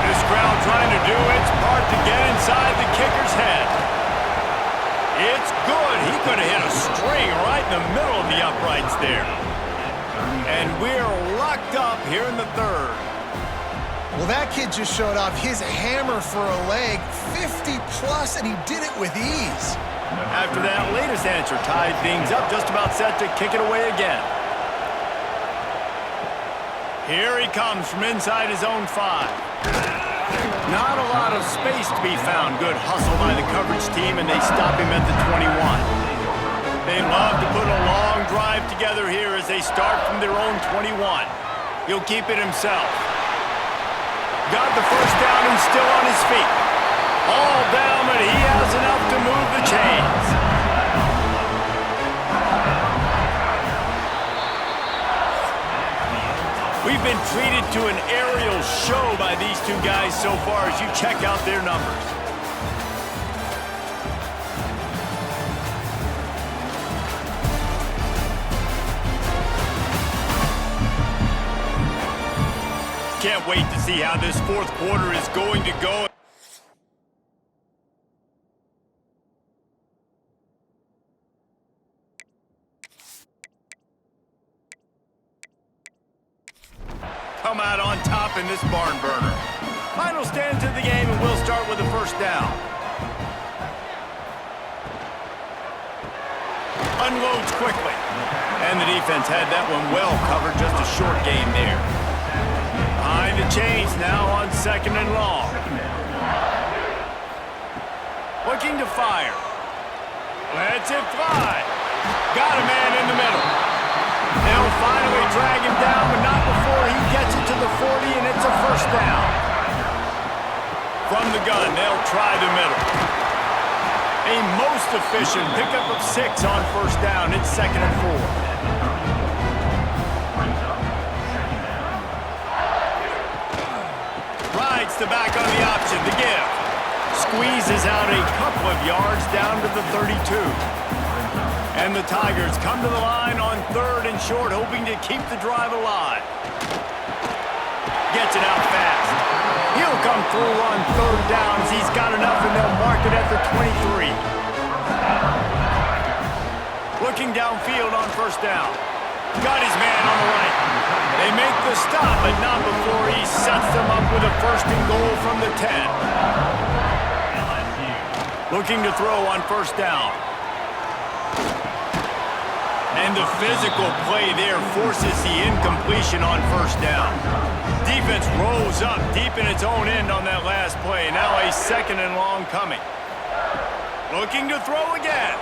This crowd trying to do its part to get inside the kicker's head. It's good. He could have hit a string right in the middle of the uprights there. And we're locked up here in the 3rd. Well, that kid just showed off his hammer for a leg, 50-plus, and he did it with ease. After that latest answer tied things up, just about set to kick it away again. Here he comes from inside his own 5. Not a lot of space to be found. Good hustle by the coverage team, and they stop him at the 21. They love to put a long drive together here as they start from their own 21. He'll keep it himself. Got the 1st down and still on his feet. All down, but he has enough to move the chains. We've been treated to an aerial show by these two guys so far as you check out their numbers. Can't wait to see how this fourth quarter is going to go. Come out on top in this barn burner. Final stand to the game, and we'll start with a first down. Unloads quickly. And the defense had that one well covered, just a short gain there. Behind the chains now on second and long. Looking to fire. Lets it fly. Got a man in the middle. They'll finally drag him down, but not before he gets it to the 40, and it's a first down. From the gun, they'll try the middle. A most efficient pickup of 6 on first down. It's second and 4. Rides the back on the option to give. Squeezes out a couple of yards down to the 32. And the Tigers come to the line on third and short, hoping to keep the drive alive. Gets it out fast. He'll come through on third downs. He's got enough, and they'll mark it at the 23. Looking downfield on first down. Got his man on the right. They make the stop, but not before he sets them up with a first and goal from the 10. Looking to throw on first down. And the physical play there forces the incompletion on first down. Defense rolls up deep in its own end on that last play. Now a second and long coming. Looking to throw again.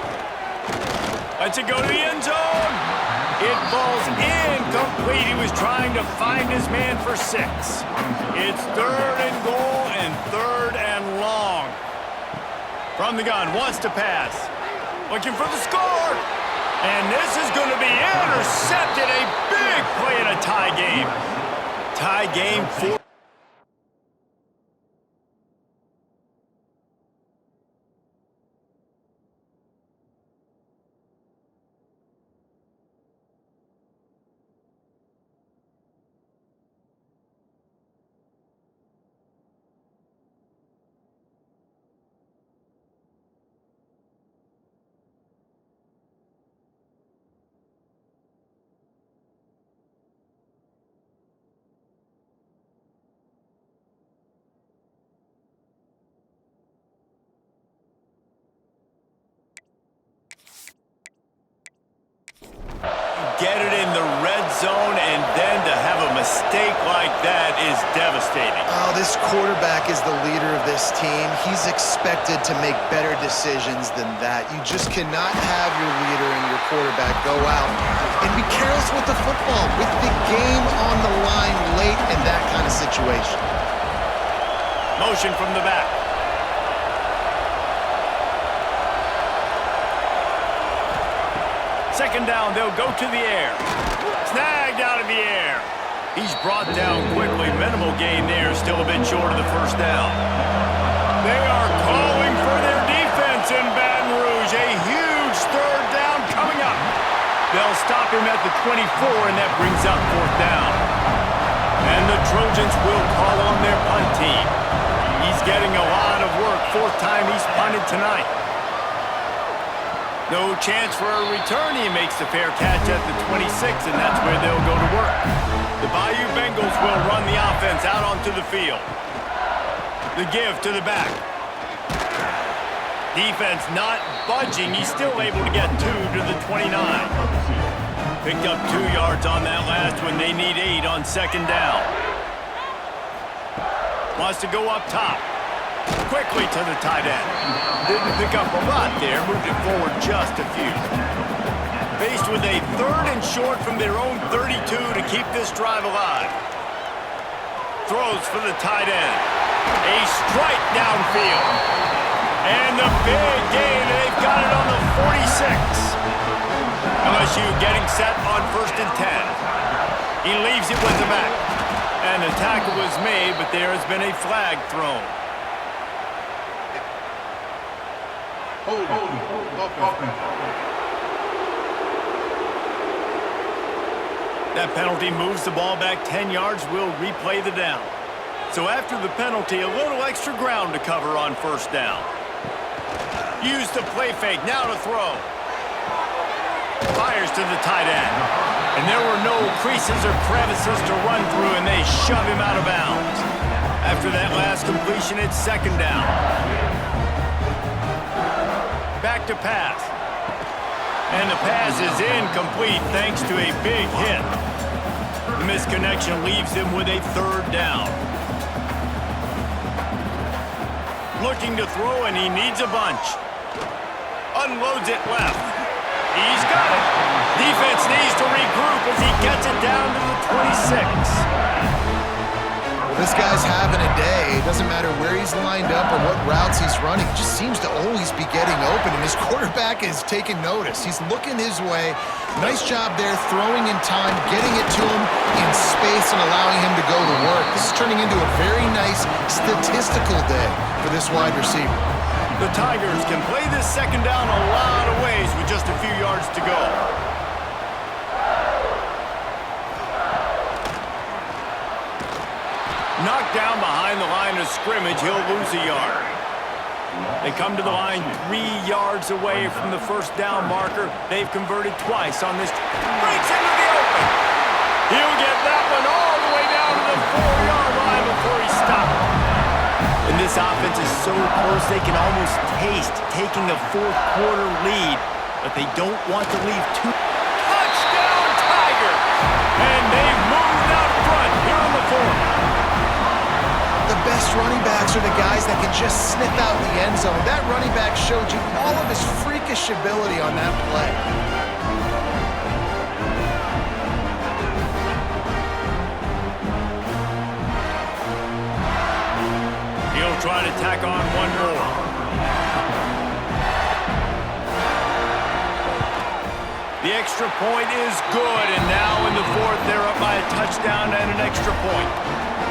Lets it go to the end zone. It falls incomplete. He was trying to find his man for 6. It's third and goal and third and long. From the gun, wants to pass. Looking for the score. And this is going to be intercepted. A big play in a tie game. Tie game 4. Get it in the red zone, and then to have a mistake like that is devastating. Oh, this quarterback is the leader of this team. He's expected to make better decisions than that. You just cannot have your leader and your quarterback go out and be careless with the football, with the game on the line late in that kind of situation. Motion from the back. Second down, they'll go to the air. Snagged out of the air. He's brought down quickly. Minimal gain there, still a bit short of the first down. They are calling for their defense in Baton Rouge. A huge third down coming up. They'll stop him at the 24, and that brings up fourth down. And the Trojans will call on their punt team. He's getting a lot of work. Fourth time he's punted tonight. No chance for a return. He makes the fair catch at the 26, and that's where they'll go to work. The Bayou Bengals will run the offense out onto the field. The give to the back. Defense not budging. He's still able to get 2 to the 29. Picked up 2 yards on that last one. They need 8 on second down. Wants to go up top. Quickly to the tight end. Didn't pick up a lot there. Moved it forward just a few. Faced with a third and short from their own 32 to keep this drive alive. Throws for the tight end. A strike downfield. And the big gain. They've got it on the 46. LSU getting set on first and 10. He leaves it with the back. And the tackle was made, but there has been a flag thrown. That penalty moves the ball back 10 yards. We'll replay the down. So after the penalty, a little extra ground to cover on first down. Use the play fake. Now to throw. Fires to the tight end. And there were no creases or crevices to run through, and they shove him out of bounds. After that last completion, it's second down. Back to pass. And the pass is incomplete thanks to a big hit. The misconnection leaves him with a third down. Looking to throw, and he needs a bunch. Unloads it left. He's got it. Defense needs to regroup as he gets it down to the 26. This guy's having a day. It doesn't matter where he's lined up or what routes he's running. He just seems to always be getting open, and his quarterback is taking notice. He's looking his way. Nice job there, throwing in time, getting it to him in space and allowing him to go to work. This is turning into a very nice statistical day for this wide receiver. The Tigers can play this second down a lot of ways with just a few yards to go. Knocked down behind the line of scrimmage, he'll lose a yard. They come to the line 3 yards away from the first down marker. They've converted twice on this. Breaks into the open. He'll get that one all the way down to the 4-yard line before he stopped. And this offense is so close they can almost taste taking a fourth quarter lead, but they don't want to leave too. Touchdown Tigers! And they've moved out front here in the fourth. The best running backs are the guys that can just snip out the end zone. That running back showed you all of his freakish ability on that play. He'll try to tack on one more. The extra point is good, and now in the fourth, they're up by a touchdown and an extra point.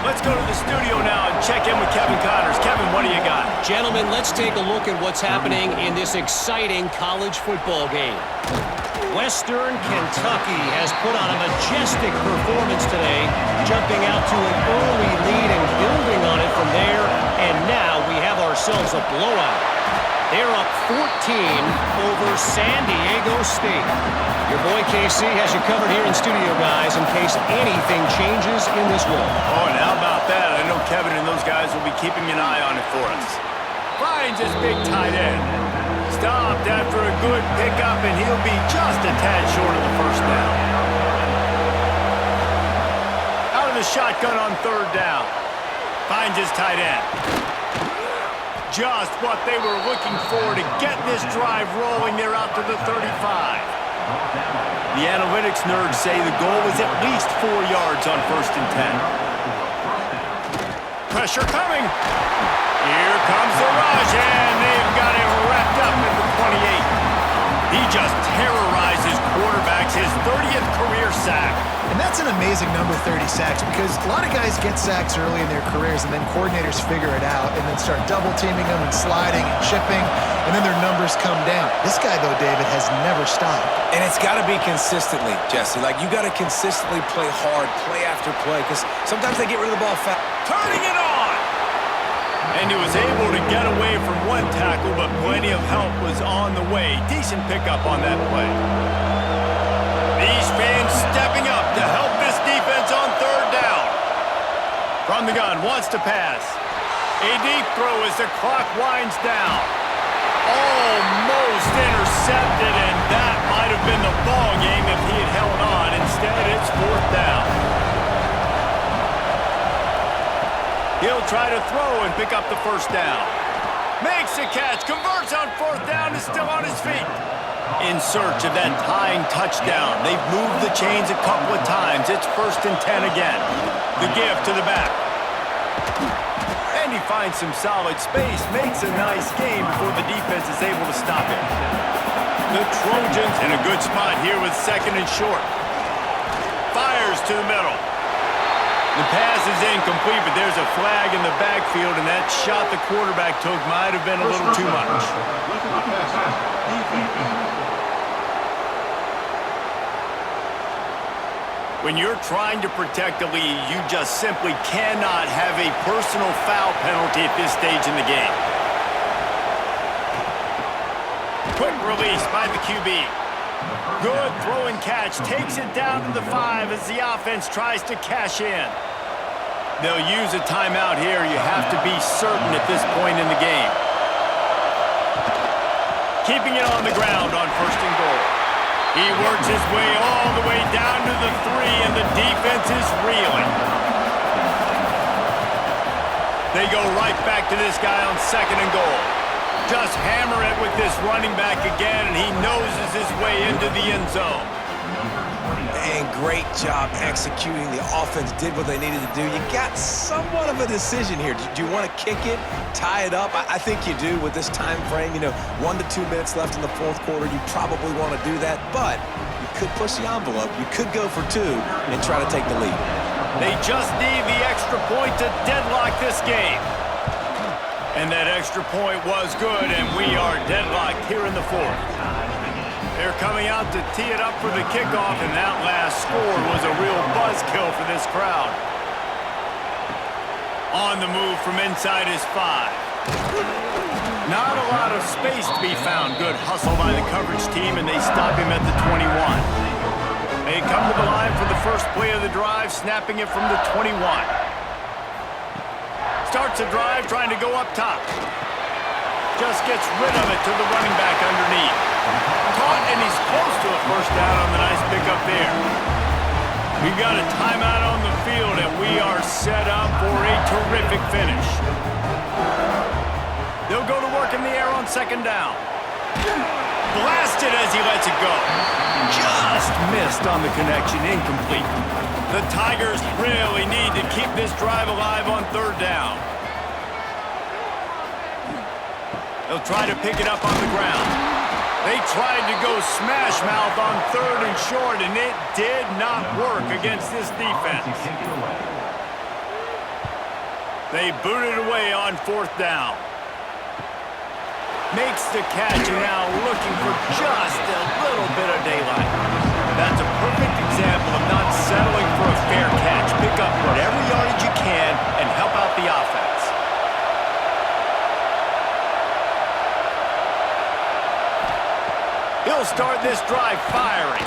Let's go to the studio now and check in with Kevin Connors. Kevin, what do you got? Gentlemen, let's take a look at what's happening in this exciting college football game. Western Kentucky has put on a majestic performance today, jumping out to an early lead and building on it from there, and now we have ourselves a blowout. They're up 14 over San Diego State. Your boy KC has you covered here in studio, guys, in case anything changes in this one. Oh, and how about that? I know Kevin and those guys will be keeping an eye on it for us. Finds his big tight end. Stopped after a good pickup, and he'll be just a tad short of the first down. Out of the shotgun on third down. Finds his tight end. Just what they were looking for to get this drive rolling. They're out to the 35. The analytics nerds say the goal is at least 4 yards on first and 10. Pressure coming. Here comes the rush, and they've got him wrapped up at the 28. He just terrorizes quarterbacks, his 30th career sack. And that's an amazing number, 30 sacks, because a lot of guys get sacks early in their careers, and then coordinators figure it out and then start double-teaming them and sliding and chipping, and then their numbers come down. This guy, though, David, has never stopped. And it's got to be consistently, Jesse. Like, you got to consistently play hard, play after play, because sometimes they get rid of the ball fast. Turning it on! And he was able to get away from one tackle, but plenty of help was on the way. Decent pickup on that play. These fans stepping up to help this defense on third down. From the gun, wants to pass. A deep throw as the clock winds down. Almost intercepted, and that might have been the ball game if he had held on. Instead, it's fourth down. He'll try to throw and pick up the first down. Makes the catch, converts on fourth down, is still on his feet. In search of that tying touchdown. They've moved the chains a couple of times. It's first and 10 again. The give to the back. And he finds some solid space, makes a nice game before the defense is able to stop him. The Trojans in a good spot here with second and short. Fires to the middle. The pass is incomplete, but there's a flag in the backfield, and that shot the quarterback took might have been a little too much. When you're trying to protect a lead, you just simply cannot have a personal foul penalty at this stage in the game. Quick release by the QB. Good throw and catch. Takes it down to the 5 as the offense tries to cash in. They'll use a timeout here. You have to be certain at this point in the game. Keeping it on the ground on 1st and goal. He works his way all the way down to the 3, and the defense is reeling. They go right back to this guy on 2nd and goal. Just hammer it with this running back again, and he noses his way into the end zone. And great job executing. The offense did what they needed to do. You got somewhat of a decision here. Do you want to kick it, tie it up? I think you do with this time frame. 1 to 2 minutes left in the 4th quarter. You probably want to do that, but you could push the envelope. You could go for 2 and try to take the lead. They just need the extra point to deadlock this game. And that extra point was good, and we are deadlocked here in the 4th. They're coming out to tee it up for the kickoff, and that last score was a real buzzkill for this crowd. On the move from inside his 5. Not a lot of space to be found. Good hustle by the coverage team, and they stop him at the 21. They come to the line for the first play of the drive, snapping it from the 21. Starts a drive trying to go up top. Just gets rid of it to the running back underneath. Caught, and he's close to a first down on the nice pickup there. We've got a timeout on the field, and we are set up for a terrific finish. They'll go to work in the air on 2nd down. Blasted as he lets it go. Just missed on the connection, incomplete. The Tigers really need to keep this drive alive on 3rd down. They'll try to pick it up on the ground. They tried to go smash mouth on 3rd and short, and it did not work against this defense. They boot it away on 4th down. Makes the catch, and now looking for just a little bit of daylight. That's a perfect example of not settling for a fair catch. Pick up whatever yardage you can and help out the offense. He'll start this drive firing.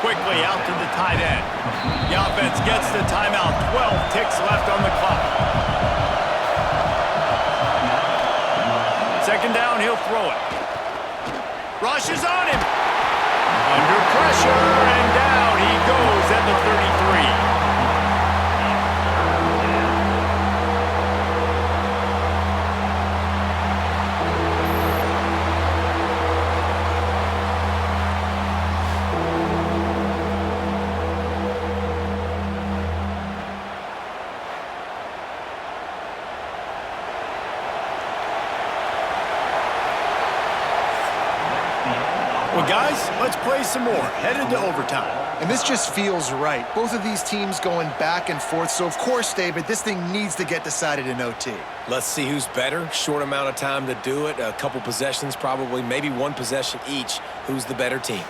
Quickly out to the tight end. The offense gets the timeout. 12 ticks left on the clock. 2nd down, he'll throw it. Rushes on him. Under pressure, and down he goes at the 33. Well, guys, let's play some more. Headed to overtime. And this just feels right. Both of these teams going back and forth. So, of course, David, this thing needs to get decided in OT. Let's see who's better. Short amount of time to do it. A couple possessions probably, maybe 1 possession each. Who's the better team?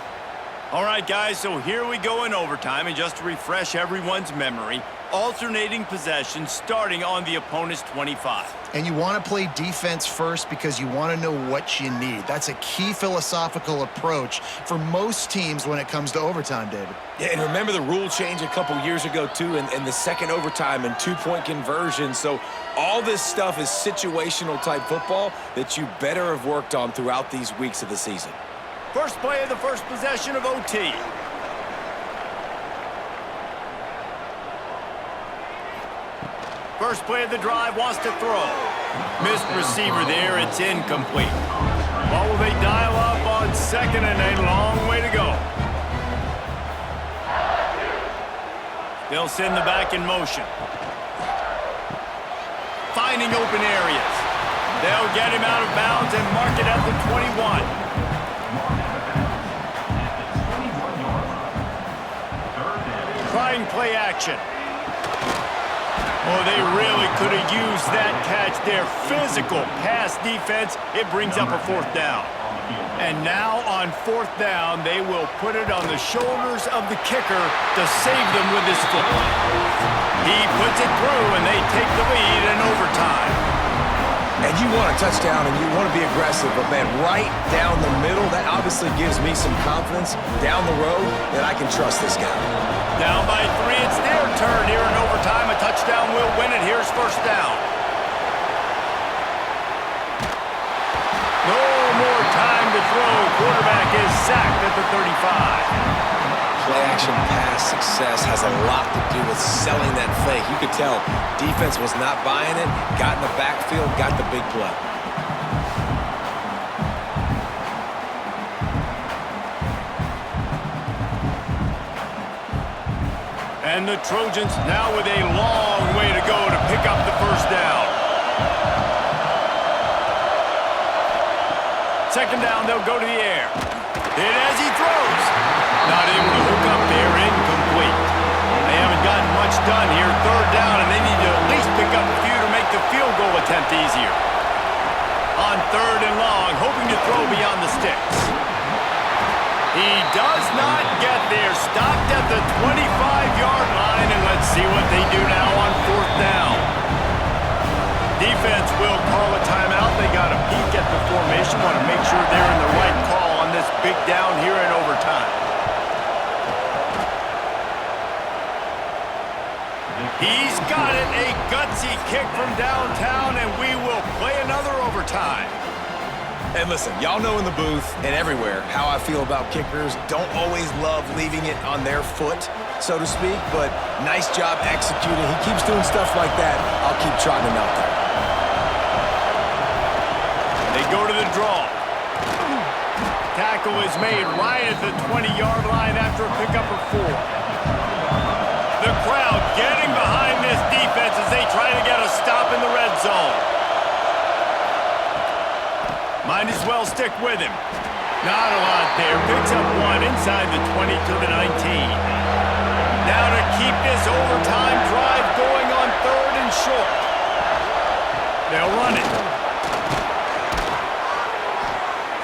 All right, guys, so here we go in overtime. And just to refresh everyone's memory, alternating possessions starting on the opponent's 25. And you want to play defense first because you want to know what you need. That's a key philosophical approach for most teams when it comes to overtime, David. Yeah, and remember the rule change a couple years ago, too, in the second overtime and 2-point conversion. So all this stuff is situational type football that you better have worked on throughout these weeks of the season. First play of the first possession of OT. First play of the drive, wants to throw. Missed receiver there, it's incomplete. What will they dial up on 2nd and a long way to go? They'll send the back in motion. Finding open areas. They'll get him out of bounds and mark it at the 21. Trying play action. Oh, they really could have used that catch there. Physical pass defense. It brings up a 4th down. And now on 4th down, they will put it on the shoulders of the kicker to save them with his foot. He puts it through, and they take the lead in overtime. And you want a touchdown, and you want to be aggressive, but, man, right down the middle, that obviously gives me some confidence down the road that I can trust this guy. Down by 3, it's their turn here in overtime. A touchdown will win it. Here's 1st down. No more time to throw. Quarterback is sacked at the 35. Play-action pass success has a lot to do with selling that fake. You could tell defense was not buying it, got in the backfield, got the big play. And the Trojans now with a long way to go to pick up the 1st down. 2nd down, they'll go to the air. Hit as he throws. Not able to hook up there, incomplete. They haven't gotten much done here. 3rd down, and they need to at least pick up a few to make the field goal attempt easier. On 3rd and long, hoping to throw beyond the sticks. He does not get there. Stopped at the 25-yard line, and let's see what they do now on 4th down. Defense will call a timeout. They got a peek at the formation. Want to make sure they're in the right call on this big down here in overtime. He's got it. A gutsy kick from downtown, and we will play another overtime. And listen, y'all know in the booth and everywhere how I feel about kickers. Don't always love leaving it on their foot, so to speak, but nice job executing. He keeps doing stuff like that. I'll keep trotting him out there. They go to the draw. Tackle is made right at the 20-yard line after a pickup of 4. The crowd getting behind this defense as they try to get a stop in the red zone. Might as well stick with him. Not a lot there. Picks up 1 inside the 20 to the 19. Now to keep this overtime drive going on 3rd and short. They'll run it.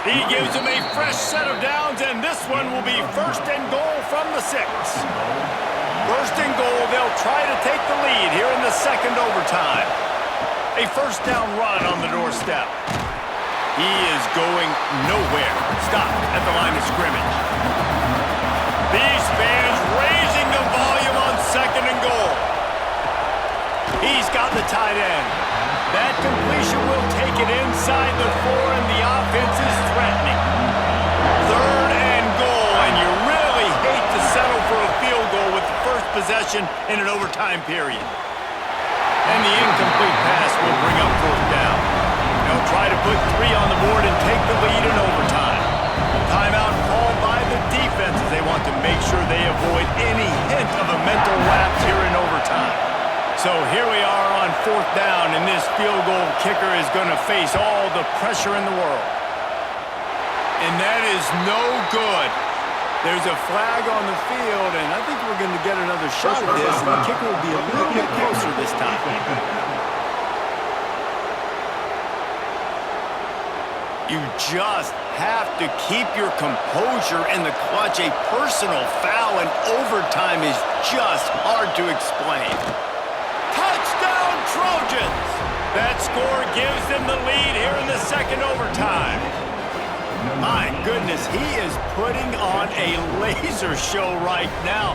He gives them a fresh set of downs, and this one will be 1st and goal from the 6. 1st and goal, they'll try to take the lead here in the 2nd overtime. A 1st down run on the doorstep. He is going nowhere. Stopped at the line of scrimmage. These fans raising the volume on 2nd and goal. He's got the tight end. That completion will take it inside the 4, and the offense is threatening. 3rd and goal, and you really hate to settle for a field goal with the 1st possession in an overtime period. And the incomplete pass will bring up 4th down. They'll try to put 3 on the board and take the lead in overtime. Timeout called by the defense as they want to make sure they avoid any hint of a mental lapse here in overtime. So here we are on 4th down, and this field goal kicker is going to face all the pressure in the world. And that is no good. There's a flag on the field, and I think we're going to get another shot at this, and the kicker will be a little bit closer this time. You just have to keep your composure in the clutch. A personal foul in overtime is just hard to explain. Touchdown, Trojans! That score gives them the lead here in the 2nd overtime. My goodness, he is putting on a laser show right now.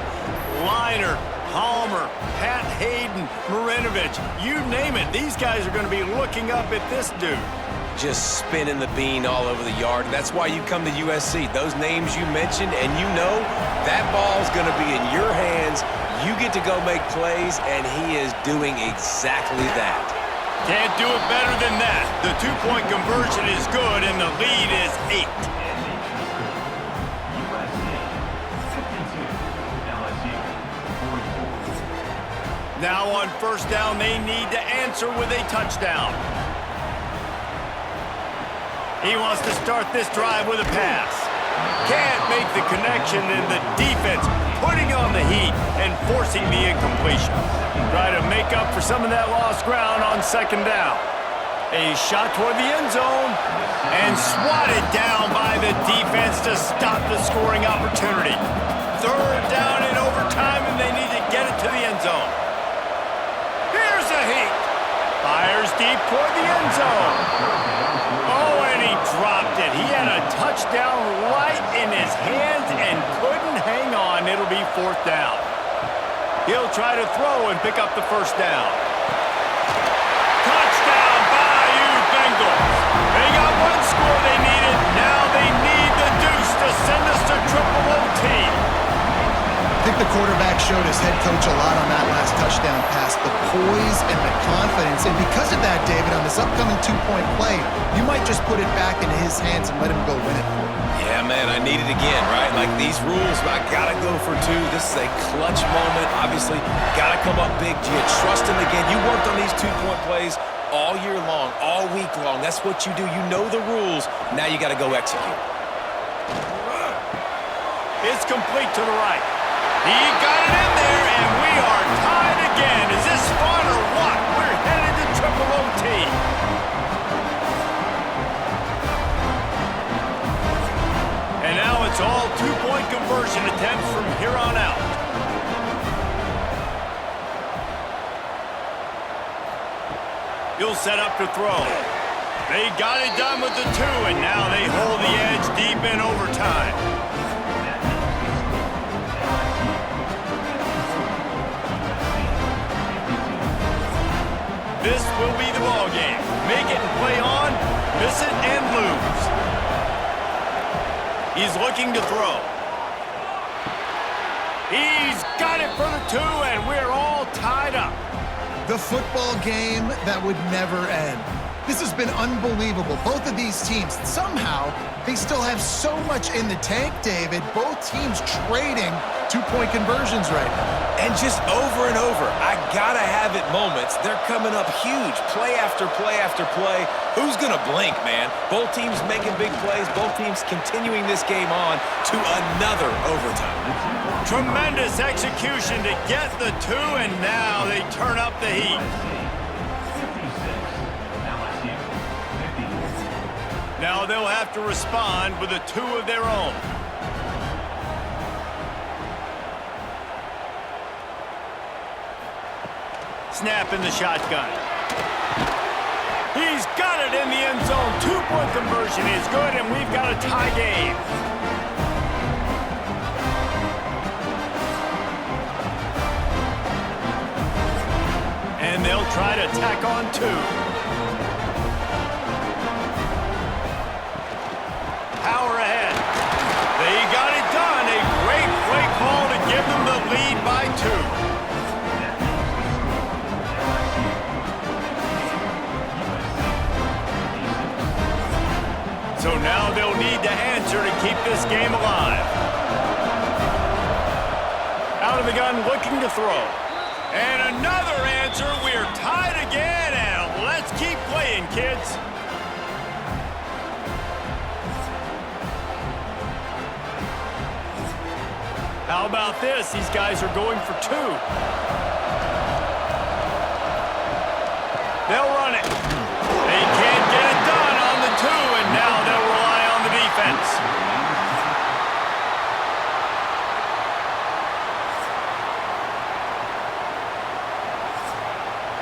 Liner, Palmer, Pat Hayden, Marinovich, you name it. These guys are going to be looking up at this dude. Just spinning the bean all over the yard. And that's why you come to USC. Those names you mentioned, and you know that ball's going to be in your hands. You get to go make plays, and he is doing exactly that. Can't do it better than that. The 2-point conversion is good, and the lead is 8. Now on 1st down, they need to answer with a touchdown. He wants to start this drive with a pass. Can't make the connection, and the defense putting on the heat and forcing the incompletion. Try to make up for some of that lost ground on 2nd down. A shot toward the end zone and swatted down by the defense to stop the scoring opportunity. Third down in overtime, and they need to get it to the end zone. Here's a heat. Fires deep toward the end zone. Oh, and he dropped it. He had a touchdown right in his hands and couldn't hang on. It'll be fourth down. He'll try to throw and pick up the first down. Touchdown, Bayou Bengals. They got one score they needed. Now they need the deuce to send us to triple OT. I think the quarterback showed his head coach a lot on that last touchdown pass, the poise and the confidence. And because of that, David, on this upcoming two-point play, you might just put it back into his hands and let him go win it. Yeah, man, I need it again, right? Like these rules, I got to go for two. This is a clutch moment. Obviously, got to come up big. Do you trust him again? You worked on these two-point plays all year long, all week long. That's what you do. You know the rules. Now you got to go execute. It's complete to the right. He got it in there, and we are tied again. Is this fun or what? We're headed to triple OT. And now it's all two-point conversion attempts from here on out. He'll set up to throw. They got it done with the two, and now they hold the edge deep in overtime. This will be the ball game. Make it and play on, miss it and lose. He's looking to throw. He's got it for the two, and we're all tied up. The football game that would never end. This has been unbelievable. Both of these teams, somehow, they still have so much in the tank, David. Both teams trading two-point conversions right now. And just over and over, I gotta have it moments. They're coming up huge, play after play after play. Who's gonna blink, man? Both teams making big plays, both teams continuing this game on to another overtime. Tremendous execution to get the two, and now they turn up the heat. Now they'll have to respond with a two of their own. Snap in the shotgun. He's got it in the end zone. Two-point conversion is good, and we've got a tie game. And they'll try to tack on two. Power ahead. They got it done. A great play call to give them the lead by two. So now they'll need to answer to keep this game alive. Out of the gun, looking to throw. And another answer. We're tied again, and let's keep playing, kids. How about this? These guys are going for two. They'll run it. They can't get it done on the two, and now they'll rely on the defense.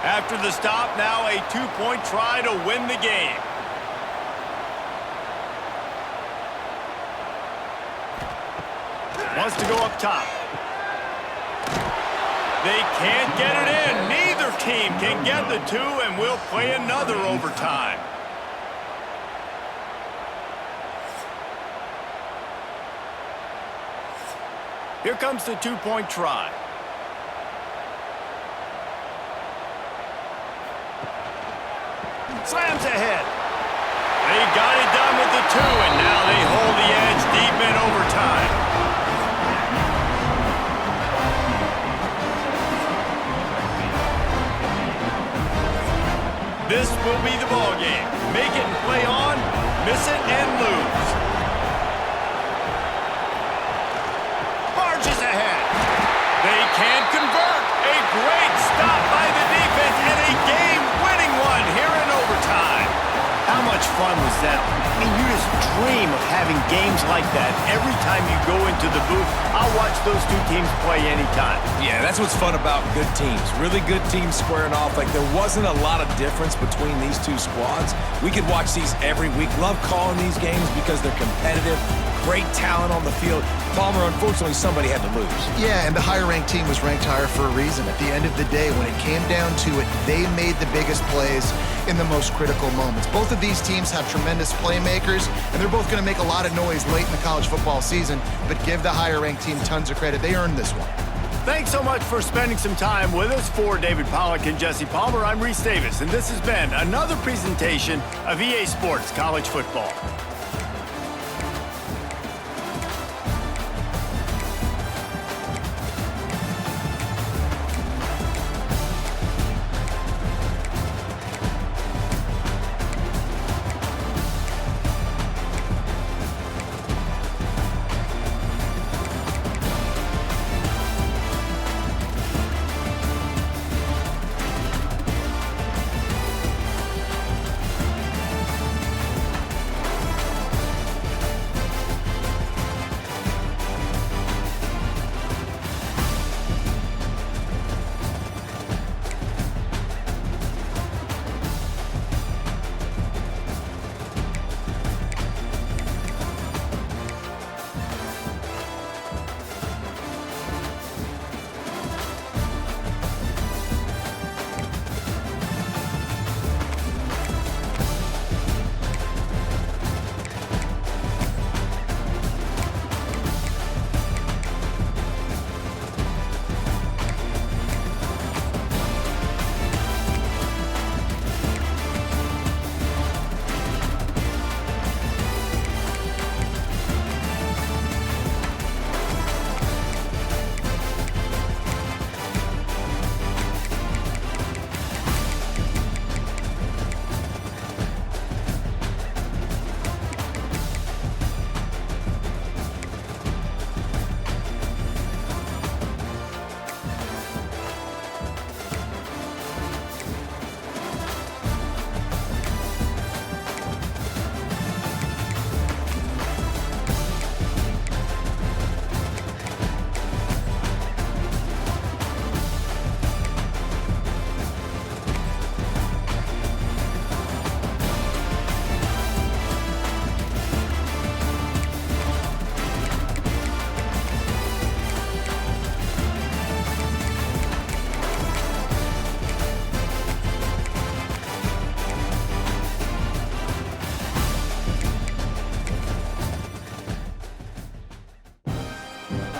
After the stop, now a two-point try to win the game. Wants to go up top. They can't get it in. Neither team can get the two, and we'll play another overtime. Here comes the two-point try. Slams ahead. They got it done with the two, and now they hold the edge deep in overtime. This will be the ball game. Make it and play on, miss it and lose. Barges ahead. They can't convert. A great stop by the defense and a game-winning one here in overtime. settle. And you just dream of having games like that every time you go into the booth. I'll watch those two teams play anytime. Yeah, that's what's fun about good teams. Really good teams squaring off. Like, there wasn't a lot of difference between these two squads. We could watch these every week. Love calling these games because they're competitive. Great talent on the field. Palmer, unfortunately, somebody had to lose. Yeah, and the higher-ranked team was ranked higher for a reason. At the end of the day, when it came down to it, they made the biggest plays in the most critical moments. Both of these teams have tremendous playmakers, and they're both going to make a lot of noise late in the college football season, but give the higher-ranked team tons of credit. They earned this one. Thanks so much for spending some time with us. For David Pollack and Jesse Palmer, I'm Reese Davis, and this has been another presentation of EA Sports College Football.